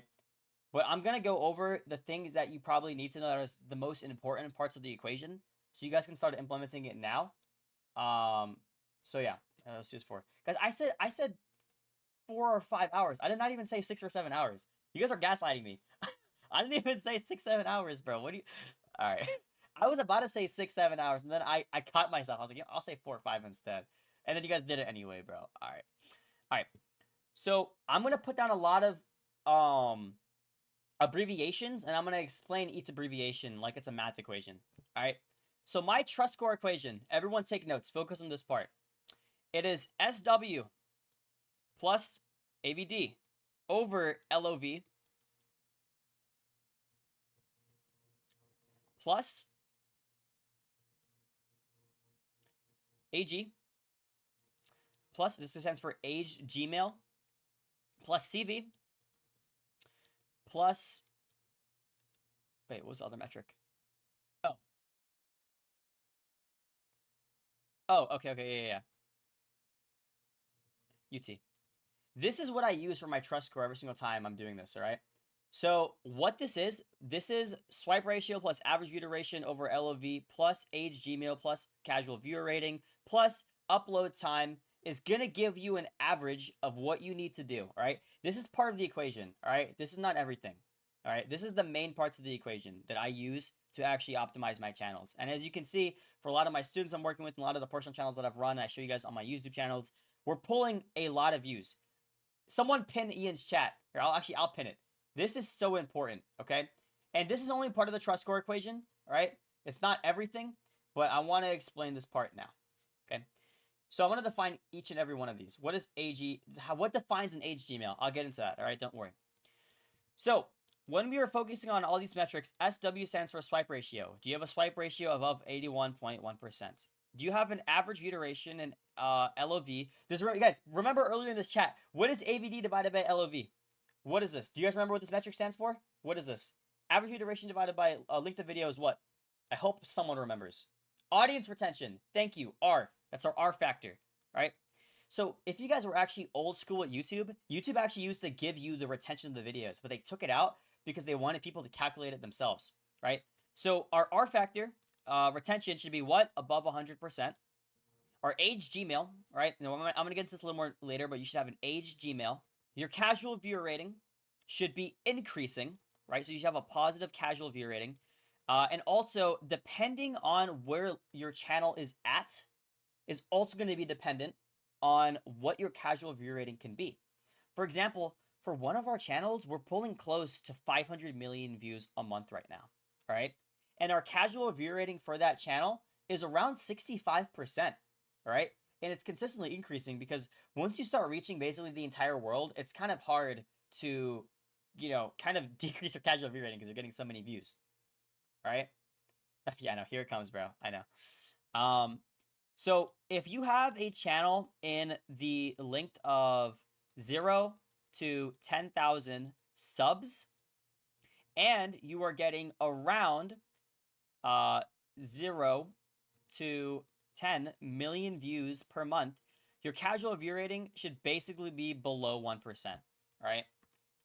But I'm going to go over the things that you probably need to know that are the most important parts of the equation so you guys can start implementing it now. So yeah, let's just 4. Guys, I said 4 or 5 hours. I did not even say 6 or 7 hours. You guys are gaslighting me. I didn't even say 6, 7 hours, bro. What do you... All right. I was about to say 6, 7 hours, and then I caught myself. I was like, yeah, I'll say 4 or 5 instead. And then you guys did it anyway, bro. All right. All right. So I'm going to put down a lot of abbreviations, and I'm going to explain each abbreviation like it's a math equation. All right. So my trust score equation, everyone take notes. Focus on this part. It is SW plus AVD over LOV plus AG plus, this stands for age Gmail, plus CV plus, wait, what was the other metric? Oh, okay, yeah. UT. This is what I use for my trust score every single time I'm doing this, all right? So what this is swipe ratio plus average view duration over LOV plus age Gmail plus casual viewer rating plus upload time is going to give you an average of what you need to do, all right? This is part of the equation, all right? This is not everything, all right? This is the main parts of the equation that I use to actually optimize my channels. And as you can see, for a lot of my students I'm working with and a lot of the personal channels that I've run, I show you guys on my YouTube channels, we're pulling a lot of views. Someone pin Ian's chat. Here, I'll pin it. This is so important, okay? And this is only part of the trust score equation, all right? It's not everything, but I want to explain this part now, okay? So I want to define each and every one of these. What is AG? What defines an age Gmail? I'll get into that, all right? Don't worry. So when we are focusing on all these metrics, SW stands for swipe ratio. Do you have a swipe ratio above 81.1%? Do you have an average view duration and LOV? Guys, remember earlier in this chat, what is AVD divided by LOV? What is this? Do you guys remember what this metric stands for? What is this? Average view duration divided by length of video is what? I hope someone remembers. Audience retention. Thank you. R. That's our R factor, right? So if you guys were actually old school at YouTube, YouTube actually used to give you the retention of the videos, but they took it out because they wanted people to calculate it themselves, right? So our R factor, retention should be what? Above 100%. Our age Gmail, right? Now, I'm going to get into this a little more later, but you should have an age Gmail. Your casual viewer rating should be increasing, right? So you should have a positive casual viewer rating. And also, depending on where your channel is at, is also going to be dependent on what your casual viewer rating can be. For example, for one of our channels, we're pulling close to 500 million views a month right now, all right? And our casual viewer rating for that channel is around 65%, all right? And it's consistently increasing because once you start reaching basically the entire world, it's kind of hard to, you know, kind of decrease your casual view rating because you're getting so many views, all right? Yeah, I know. Here it comes, bro. I know. So if you have a channel in the length of 0 to 10,000 subs, and you are getting around 0 to 10 million views per month, your casual view rating should basically be below 1%, right?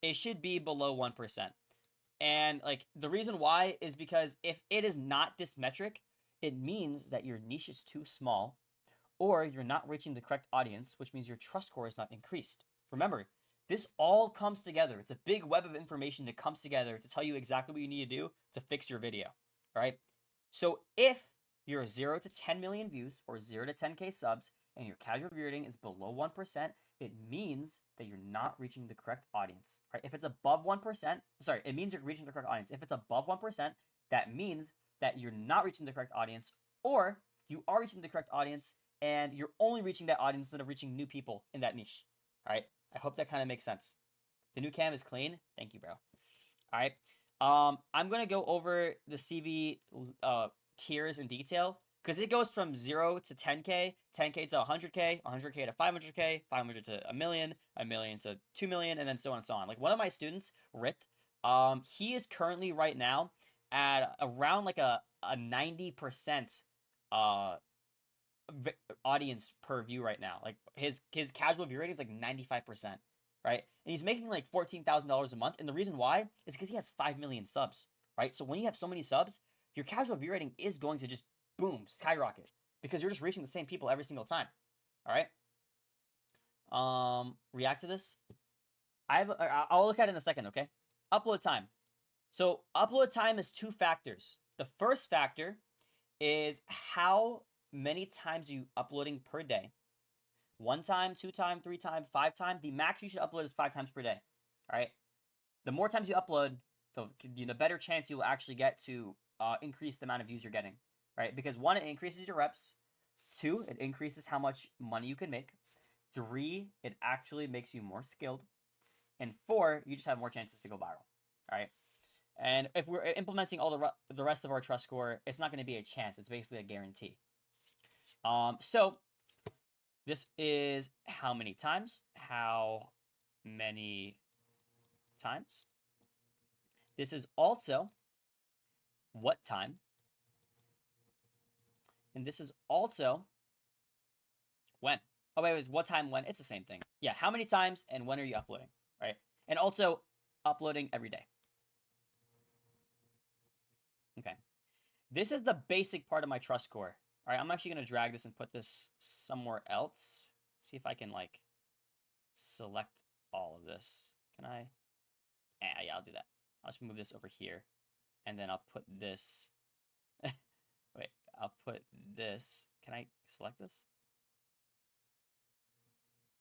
It should be below 1%. And like the reason why is because if it is not this metric, it means that your niche is too small, or you're not reaching the correct audience, which means your trust score is not increased. Remember, this all comes together. It's a big web of information that comes together to tell you exactly what you need to do to fix your video, right? So if you're 0 to 10 million views or 0 to 10K subs and your casual view rating is below 1%, it means that you're not reaching the correct audience, right? If it's above 1%, sorry, it means you're reaching the correct audience. If it's above 1%, that means that you're not reaching the correct audience, or you are reaching the correct audience and you're only reaching that audience instead of reaching new people in that niche. All right. I hope that kind of makes sense. The new cam is clean. Thank you, bro. All right. I'm gonna go over the CV tiers in detail because it goes from 0 to 10K, 10K to 100K, 100K to 500K, 500 to a million to 2 million, and then so on and so on. Like one of my students, Rit, he is currently right now at around like a 90% audience per view right now. Like his casual view rating is like 95%, right? And he's making like $14,000 a month. And the reason why is because he has 5 million subs, right? So when you have so many subs, your casual view rating is going to just boom, skyrocket because you're just reaching the same people every single time. All right. React to this. I'll look at it in a second, okay? Upload time. So upload time is 2 factors. The first factor is how many times you uploading per day. 1 time, 2 time, 3 time, 5 time. The max you should upload is 5 times per day. All right. The more times you upload, the better chance you will actually get to increase the amount of views you're getting. Right? Because 1, it increases your reps. 2, it increases how much money you can make. 3, it actually makes you more skilled. And 4, you just have more chances to go viral. All right. And if we're implementing all the rest of our trust score, it's not going to be a chance. It's basically a guarantee. So this is how many times. How many times. This is also what time. And this is also when. Oh, wait, what time, when? It's the same thing. Yeah, how many times and when are you uploading, right? And also uploading every day. Okay. This is the basic part of my trust score. All right, I'm actually going to drag this and put this somewhere else. See if I can, like, select all of this. Can I? Yeah, I'll do that. I'll just move this over here. And then I'll put this. Wait, I'll put this. Can I select this?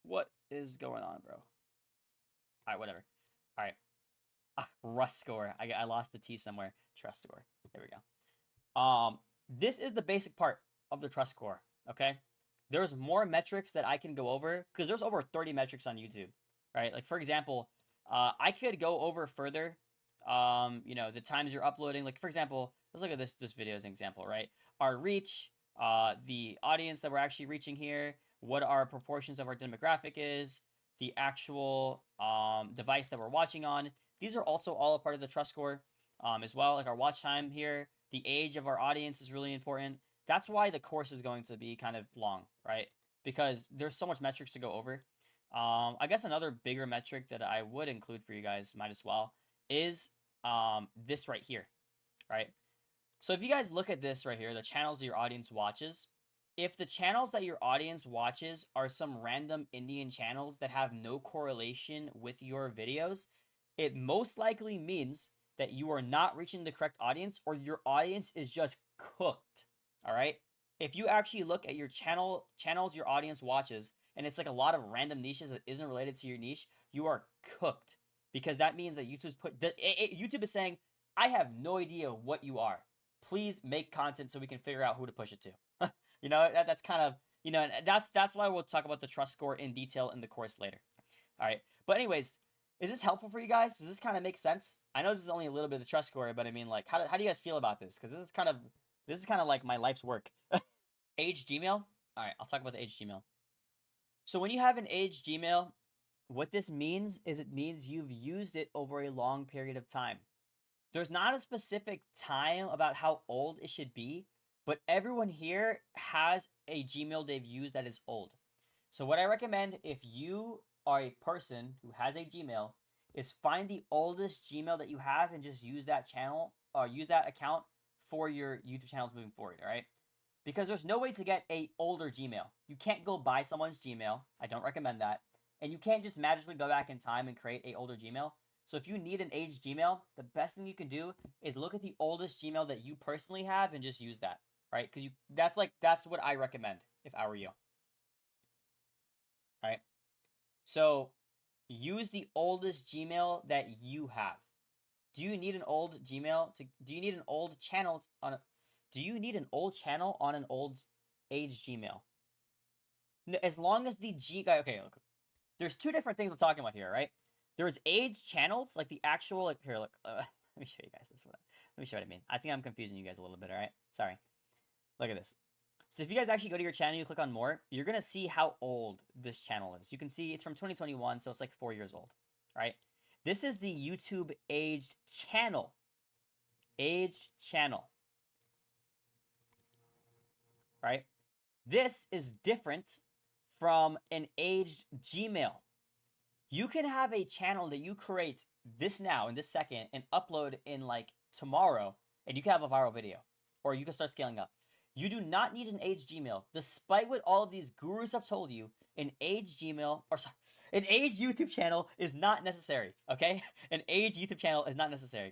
What is going on, bro? All right, whatever. All right. Rust score. I lost the T somewhere. Trust score. There we go. This is the basic part of the trust score, okay? There's more metrics that I can go over because there's over 30 metrics on YouTube, right? Like, for example, I could go over further, the times you're uploading. Like, for example, let's look at this video as an example, right? Our reach, the audience that we're actually reaching here, what our proportions of our demographic is, the actual device that we're watching on. These are also all a part of the trust score as well. Like our watch time here, the age of our audience is really important. That's why the course is going to be kind of long, right? Because there's so much metrics to go over. I guess another bigger metric that I would include for you guys, might as well, is this right here, right? So if you guys look at this right here, the channels your audience watches, if the channels that your audience watches are some random Indian channels that have no correlation with your videos, it most likely means that you are not reaching the correct audience or your audience is just cooked, all right? If you actually look at your channels your audience watches, and it's like a lot of random niches that isn't related to your niche, you are cooked. Because that means that YouTube is saying, I have no idea what you are. Please make content so we can figure out who to push it to. That's kind of, and that's why we'll talk about the trust score in detail in the course later. All right. But anyways, is this helpful for you guys? Does this kind of make sense? I know this is only a little bit of the trust score, but I mean, like, how do you guys feel about this? Because this is kind of like my life's work. Age Gmail. All right, I'll talk about the age Gmail. So when you have an age Gmail, what this means is it means you've used it over a long period of time. There's not a specific time about how old it should be, but everyone here has a Gmail they've used that is old. So what I recommend if you are a person who has a Gmail is find the oldest Gmail that you have and just use that channel or use that account for your YouTube channels moving forward, all right? Because there's no way to get a older Gmail. You can't go buy someone's Gmail. I don't recommend that. And you can't just magically go back in time and create a older Gmail. So if you need an aged Gmail, the best thing you can do is look at the oldest Gmail that you personally have and just use that, right? Because that's what I recommend if I were you. All right. So use the oldest Gmail that you have. Do you need an old Gmail do you need an old channel on do you need an old channel on an old age Gmail? No, as long as the okay, look. There's two different things we're talking about here, right? There's age channels, like the actual, like, here, look, let me show you guys this one. Let me show you what I mean. I think I'm confusing you guys a little bit, all right? Sorry. Look at this. So if you guys actually go to your channel, you click on more, you're going to see how old this channel is. You can see it's from 2021, so it's like 4 years old, right? This is the YouTube aged channel. Aged channel. Right? This is different from an aged Gmail. You can have a channel that you create this now in this second and upload in like tomorrow, and you can have a viral video, or you can start scaling up. You do not need an aged Gmail. Despite what all of these gurus have told you, an aged Gmail, or sorry, an aged YouTube channel is not necessary, okay? An aged YouTube channel is not necessary.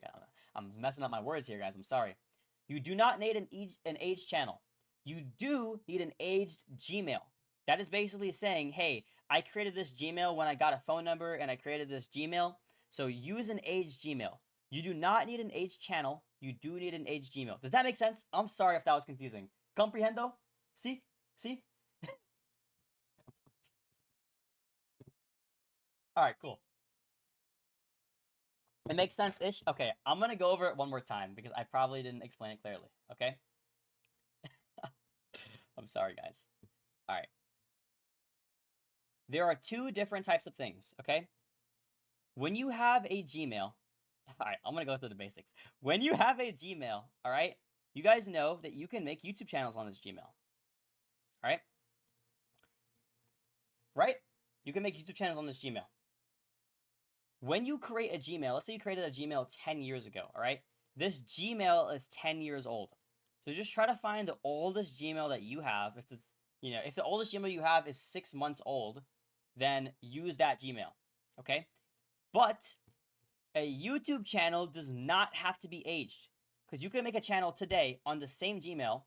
I'm messing up my words here, guys. I'm sorry. You do not need an aged channel. You do need an aged Gmail. That is basically saying, hey, I created this Gmail when I got a phone number and I created this Gmail. So use an aged Gmail. You do not need an aged channel. You do need an aged Gmail. Does that make sense? I'm sorry if that was confusing. Comprehendo? See? See? All right, cool. It makes sense-ish? Okay, I'm going to go over it one more time because I probably didn't explain it clearly, okay? I'm sorry, guys. All right. There are two different types of things, okay? When you have a Gmail, all right, I'm going to go through the basics. When you have a Gmail, all right, you guys know that you can make YouTube channels on this Gmail, all right? Right? You can make YouTube channels on this Gmail. When you create a Gmail, let's say you created a Gmail 10 years ago, all right? This Gmail is 10 years old. So just try to find the oldest Gmail that you have. If it's, you know, if the oldest Gmail you have is 6 months old, then use that Gmail, okay? But a YouTube channel does not have to be aged, because you can make a channel today on the same Gmail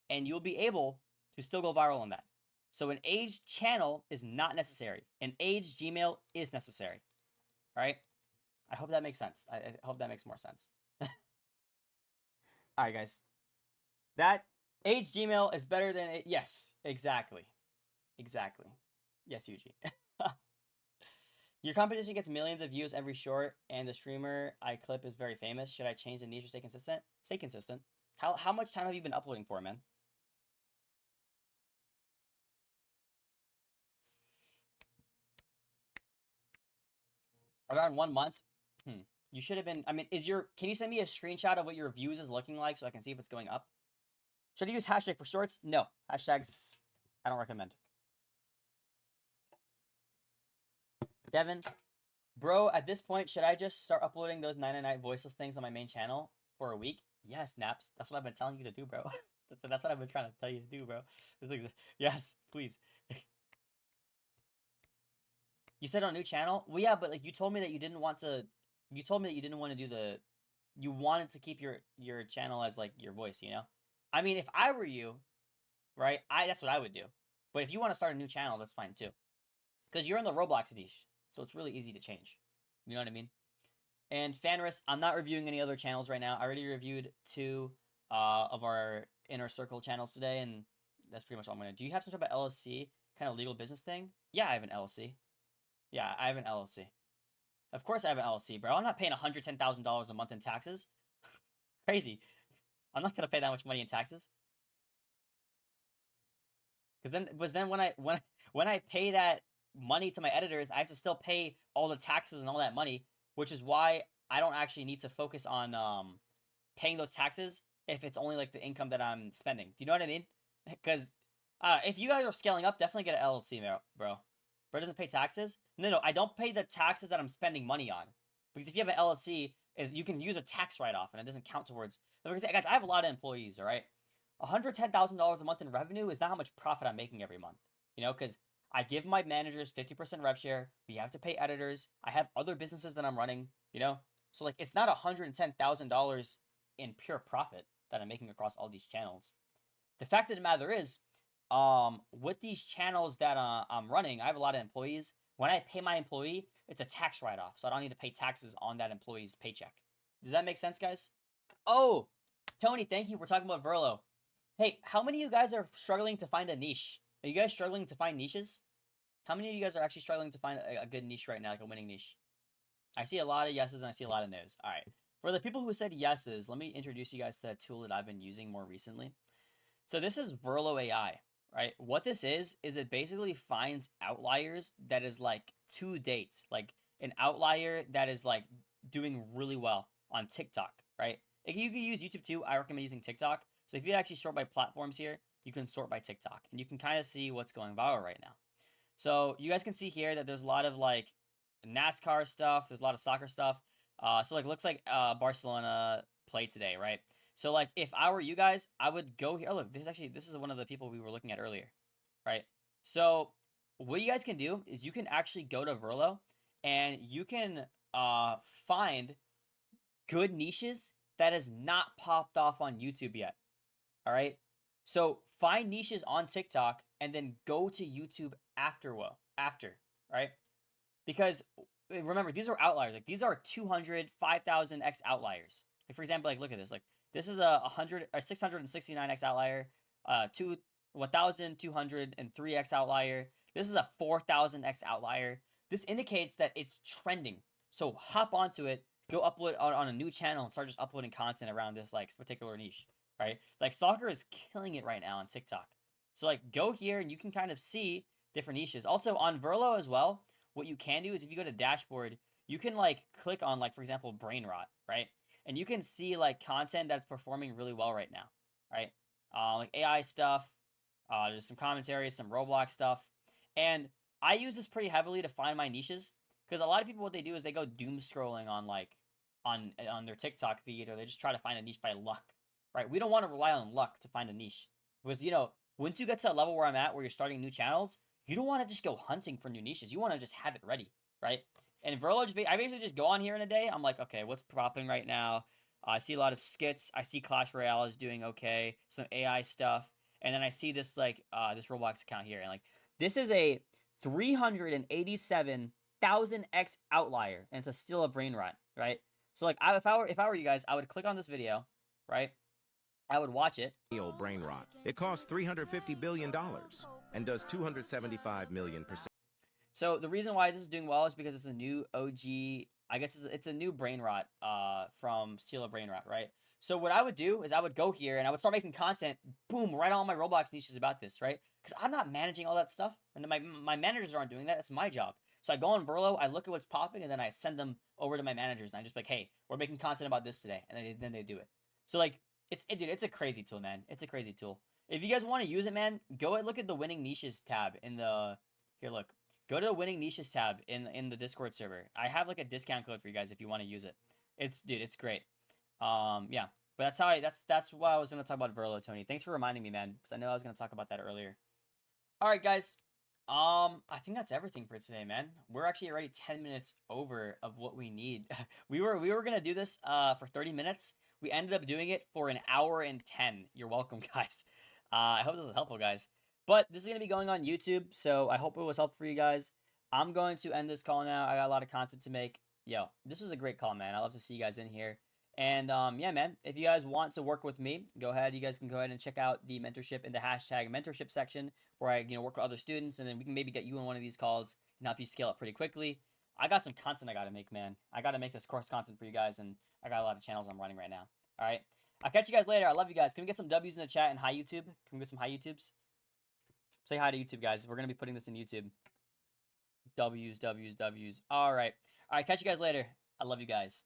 and you'll be able to still go viral on that. So an aged channel is not necessary. An aged Gmail is necessary, all right? I hope that makes sense. I hope that makes more sense. All right, guys. That aged Gmail is better than it. Yes, exactly. Exactly. Yes, Yuji. Your competition gets millions of views every short, and the streamer I clip is very famous. Should I change the niche or stay consistent? Stay consistent. How much time have you been uploading for, man? Around 1 month? You should have been, I mean, can you send me a screenshot of what your views is looking like so I can see if it's going up? Should I use hashtag for shorts? No. Hashtags, I don't recommend. Devin, bro, at this point, should I just start uploading those 99 voiceless things on my main channel for a week? Yes, Naps. That's what I've been telling you to do, bro. That's what I've been trying to tell you to do, bro. Yes, please. You said on a new channel? Well, yeah, but like you told me that you didn't want to. You told me that you didn't want to do the. You wanted to keep your channel as like your voice, you know. I mean, if I were you, right? That's what I would do. But if you want to start a new channel, that's fine too, because you're in the Roblox niche, so it's really easy to change. You know what I mean? And Fanris, I'm not reviewing any other channels right now. I already reviewed 2 of our inner circle channels today, and that's pretty much all I'm gonna do. You have some type of LLC, kind of legal business thing? Yeah, I have an LLC. Yeah, I have an LLC. Of course I have an LLC, bro. I'm not paying $110,000 a month in taxes. Crazy. I'm not gonna pay that much money in taxes. Because then when I pay that money to my editors, I have to still pay all the taxes and all that money, which is why I don't actually need to focus on paying those taxes if it's only like the income that I'm spending. Do you know what I mean? Because if you guys are scaling up, definitely get an LLC, bro. Bro doesn't pay taxes. No, I don't pay the taxes that I'm spending money on. Because if you have an LLC, is you can use a tax write-off and it doesn't count towards. Guys, I have a lot of employees, all right? $110,000 a month in revenue is not how much profit I'm making every month, you know, because I give my managers 50% rev share. We have to pay editors. I have other businesses that I'm running, you know? So, like, it's not $110,000 in pure profit that I'm making across all these channels. The fact of the matter is, with these channels that I'm running, I have a lot of employees. When I pay my employee, it's a tax write-off, so I don't need to pay taxes on that employee's paycheck. Does that make sense, guys? Oh, Tony, thank you for talking about Verlo. Hey, how many of you guys are struggling to find a niche? Are you guys struggling to find niches? How many of you guys are actually struggling to find a good niche right now, like a winning niche? I see a lot of yeses and I see a lot of nos. All right. For the people who said yeses, let me introduce you guys to a tool that I've been using more recently. So this is Verlo AI, right? What this is it basically finds outliers that is like to date, like an outlier that is like doing really well on TikTok, right? Like you can use YouTube too. I recommend using TikTok. So if you actually sort by platforms here, you can sort by TikTok and you can kind of see what's going viral right now. So you guys can see here that there's a lot of like NASCAR stuff. There's a lot of soccer stuff. So like looks like Barcelona played today, right? So like if I were you guys, I would go here. Oh, look, this is one of the people we were looking at earlier, right? So what you guys can do is you can actually go to Verlo and you can find good niches that has not popped off on YouTube yet. All right. So find niches on TikTok and then go to YouTube after, right? Because remember, these are outliers. Like these are 200, 5,000x outliers. Like for example, like look at this. Like this is a 669x outlier, 1,203x outlier. This is a 4,000x outlier. This indicates that it's trending. So hop onto it, go upload on a new channel and start just uploading content around this like particular niche, right? Like soccer is killing it right now on TikTok. So like go here and you can kind of see different niches. Also on Verlo as well, what you can do is if you go to dashboard, you can like click on like, for example, brain rot, right? And you can see like content that's performing really well right now, right? Like AI stuff, there's some commentary, some Roblox stuff. And I use this pretty heavily to find my niches because a lot of people, what they do is they go doom scrolling on like, on their TikTok feed, or they just try to find a niche by luck, right? We don't want to rely on luck to find a niche because, you know, once you get to a level where I'm at, where you're starting new channels, you don't want to just go hunting for new niches. You want to just have it ready, right? And Verlo, I basically just go on here in a day. I'm like, okay, what's popping right now? I see a lot of skits. I see Clash Royale is doing okay. Some AI stuff. And then I see this, like, this Roblox account here. And, like, this is a 387,000x outlier. And it's still a brain rot, right? So, like, if I were you guys, I would click on this video, right? I would watch it. Old brain rot. It costs $350 billion and does 275 million %. So the reason why this is doing well is because it's a new OG. I guess it's a new brain rot from Steal a Brain Rot, right? So what I would do is I would go here and I would start making content. Boom, right on my Roblox niches about this, right? Because I'm not managing all that stuff, and my managers aren't doing that. It's my job. So I go on Verlo, I look at what's popping, and then I send them over to my managers, and I just like, hey, we're making content about this today, and then they do it. So like, dude, it's a crazy tool, man. It's a crazy tool. If you guys want to use it, man, go and look at the winning niches tab in the here. Look, go to the winning niches tab in the Discord server. I have like a discount code for you guys if you want to use it. Dude, it's great. Yeah, but that's why I was gonna talk about Verlo, Tony. Thanks for reminding me, man, because I know I was gonna talk about that earlier. All right, guys. I think that's everything for today, man. We're actually already 10 minutes over of what we need. we were gonna do this for 30 minutes. We ended up doing it for an hour and 10. You're welcome, guys. I hope this was helpful, guys. But this is going to be going on YouTube, so I hope it was helpful for you guys. I'm going to end this call now. I got a lot of content to make. Yo, this was a great call, man. I love to see you guys in here. And yeah, man, if you guys want to work with me, go ahead. You guys can go ahead and check out the mentorship in the hashtag mentorship section where I work with other students, and then we can maybe get you on one of these calls and help you scale up pretty quickly. I got some content I got to make, man. I got to make this course content for you guys, and I got a lot of channels I'm running right now. All right. I'll catch you guys later. I love you guys. Can we get some W's in the chat and hi, YouTube? Can we get some hi, YouTubes? Say hi to YouTube, guys. We're going to be putting this in YouTube. W's. All right. All right. Catch you guys later. I love you guys.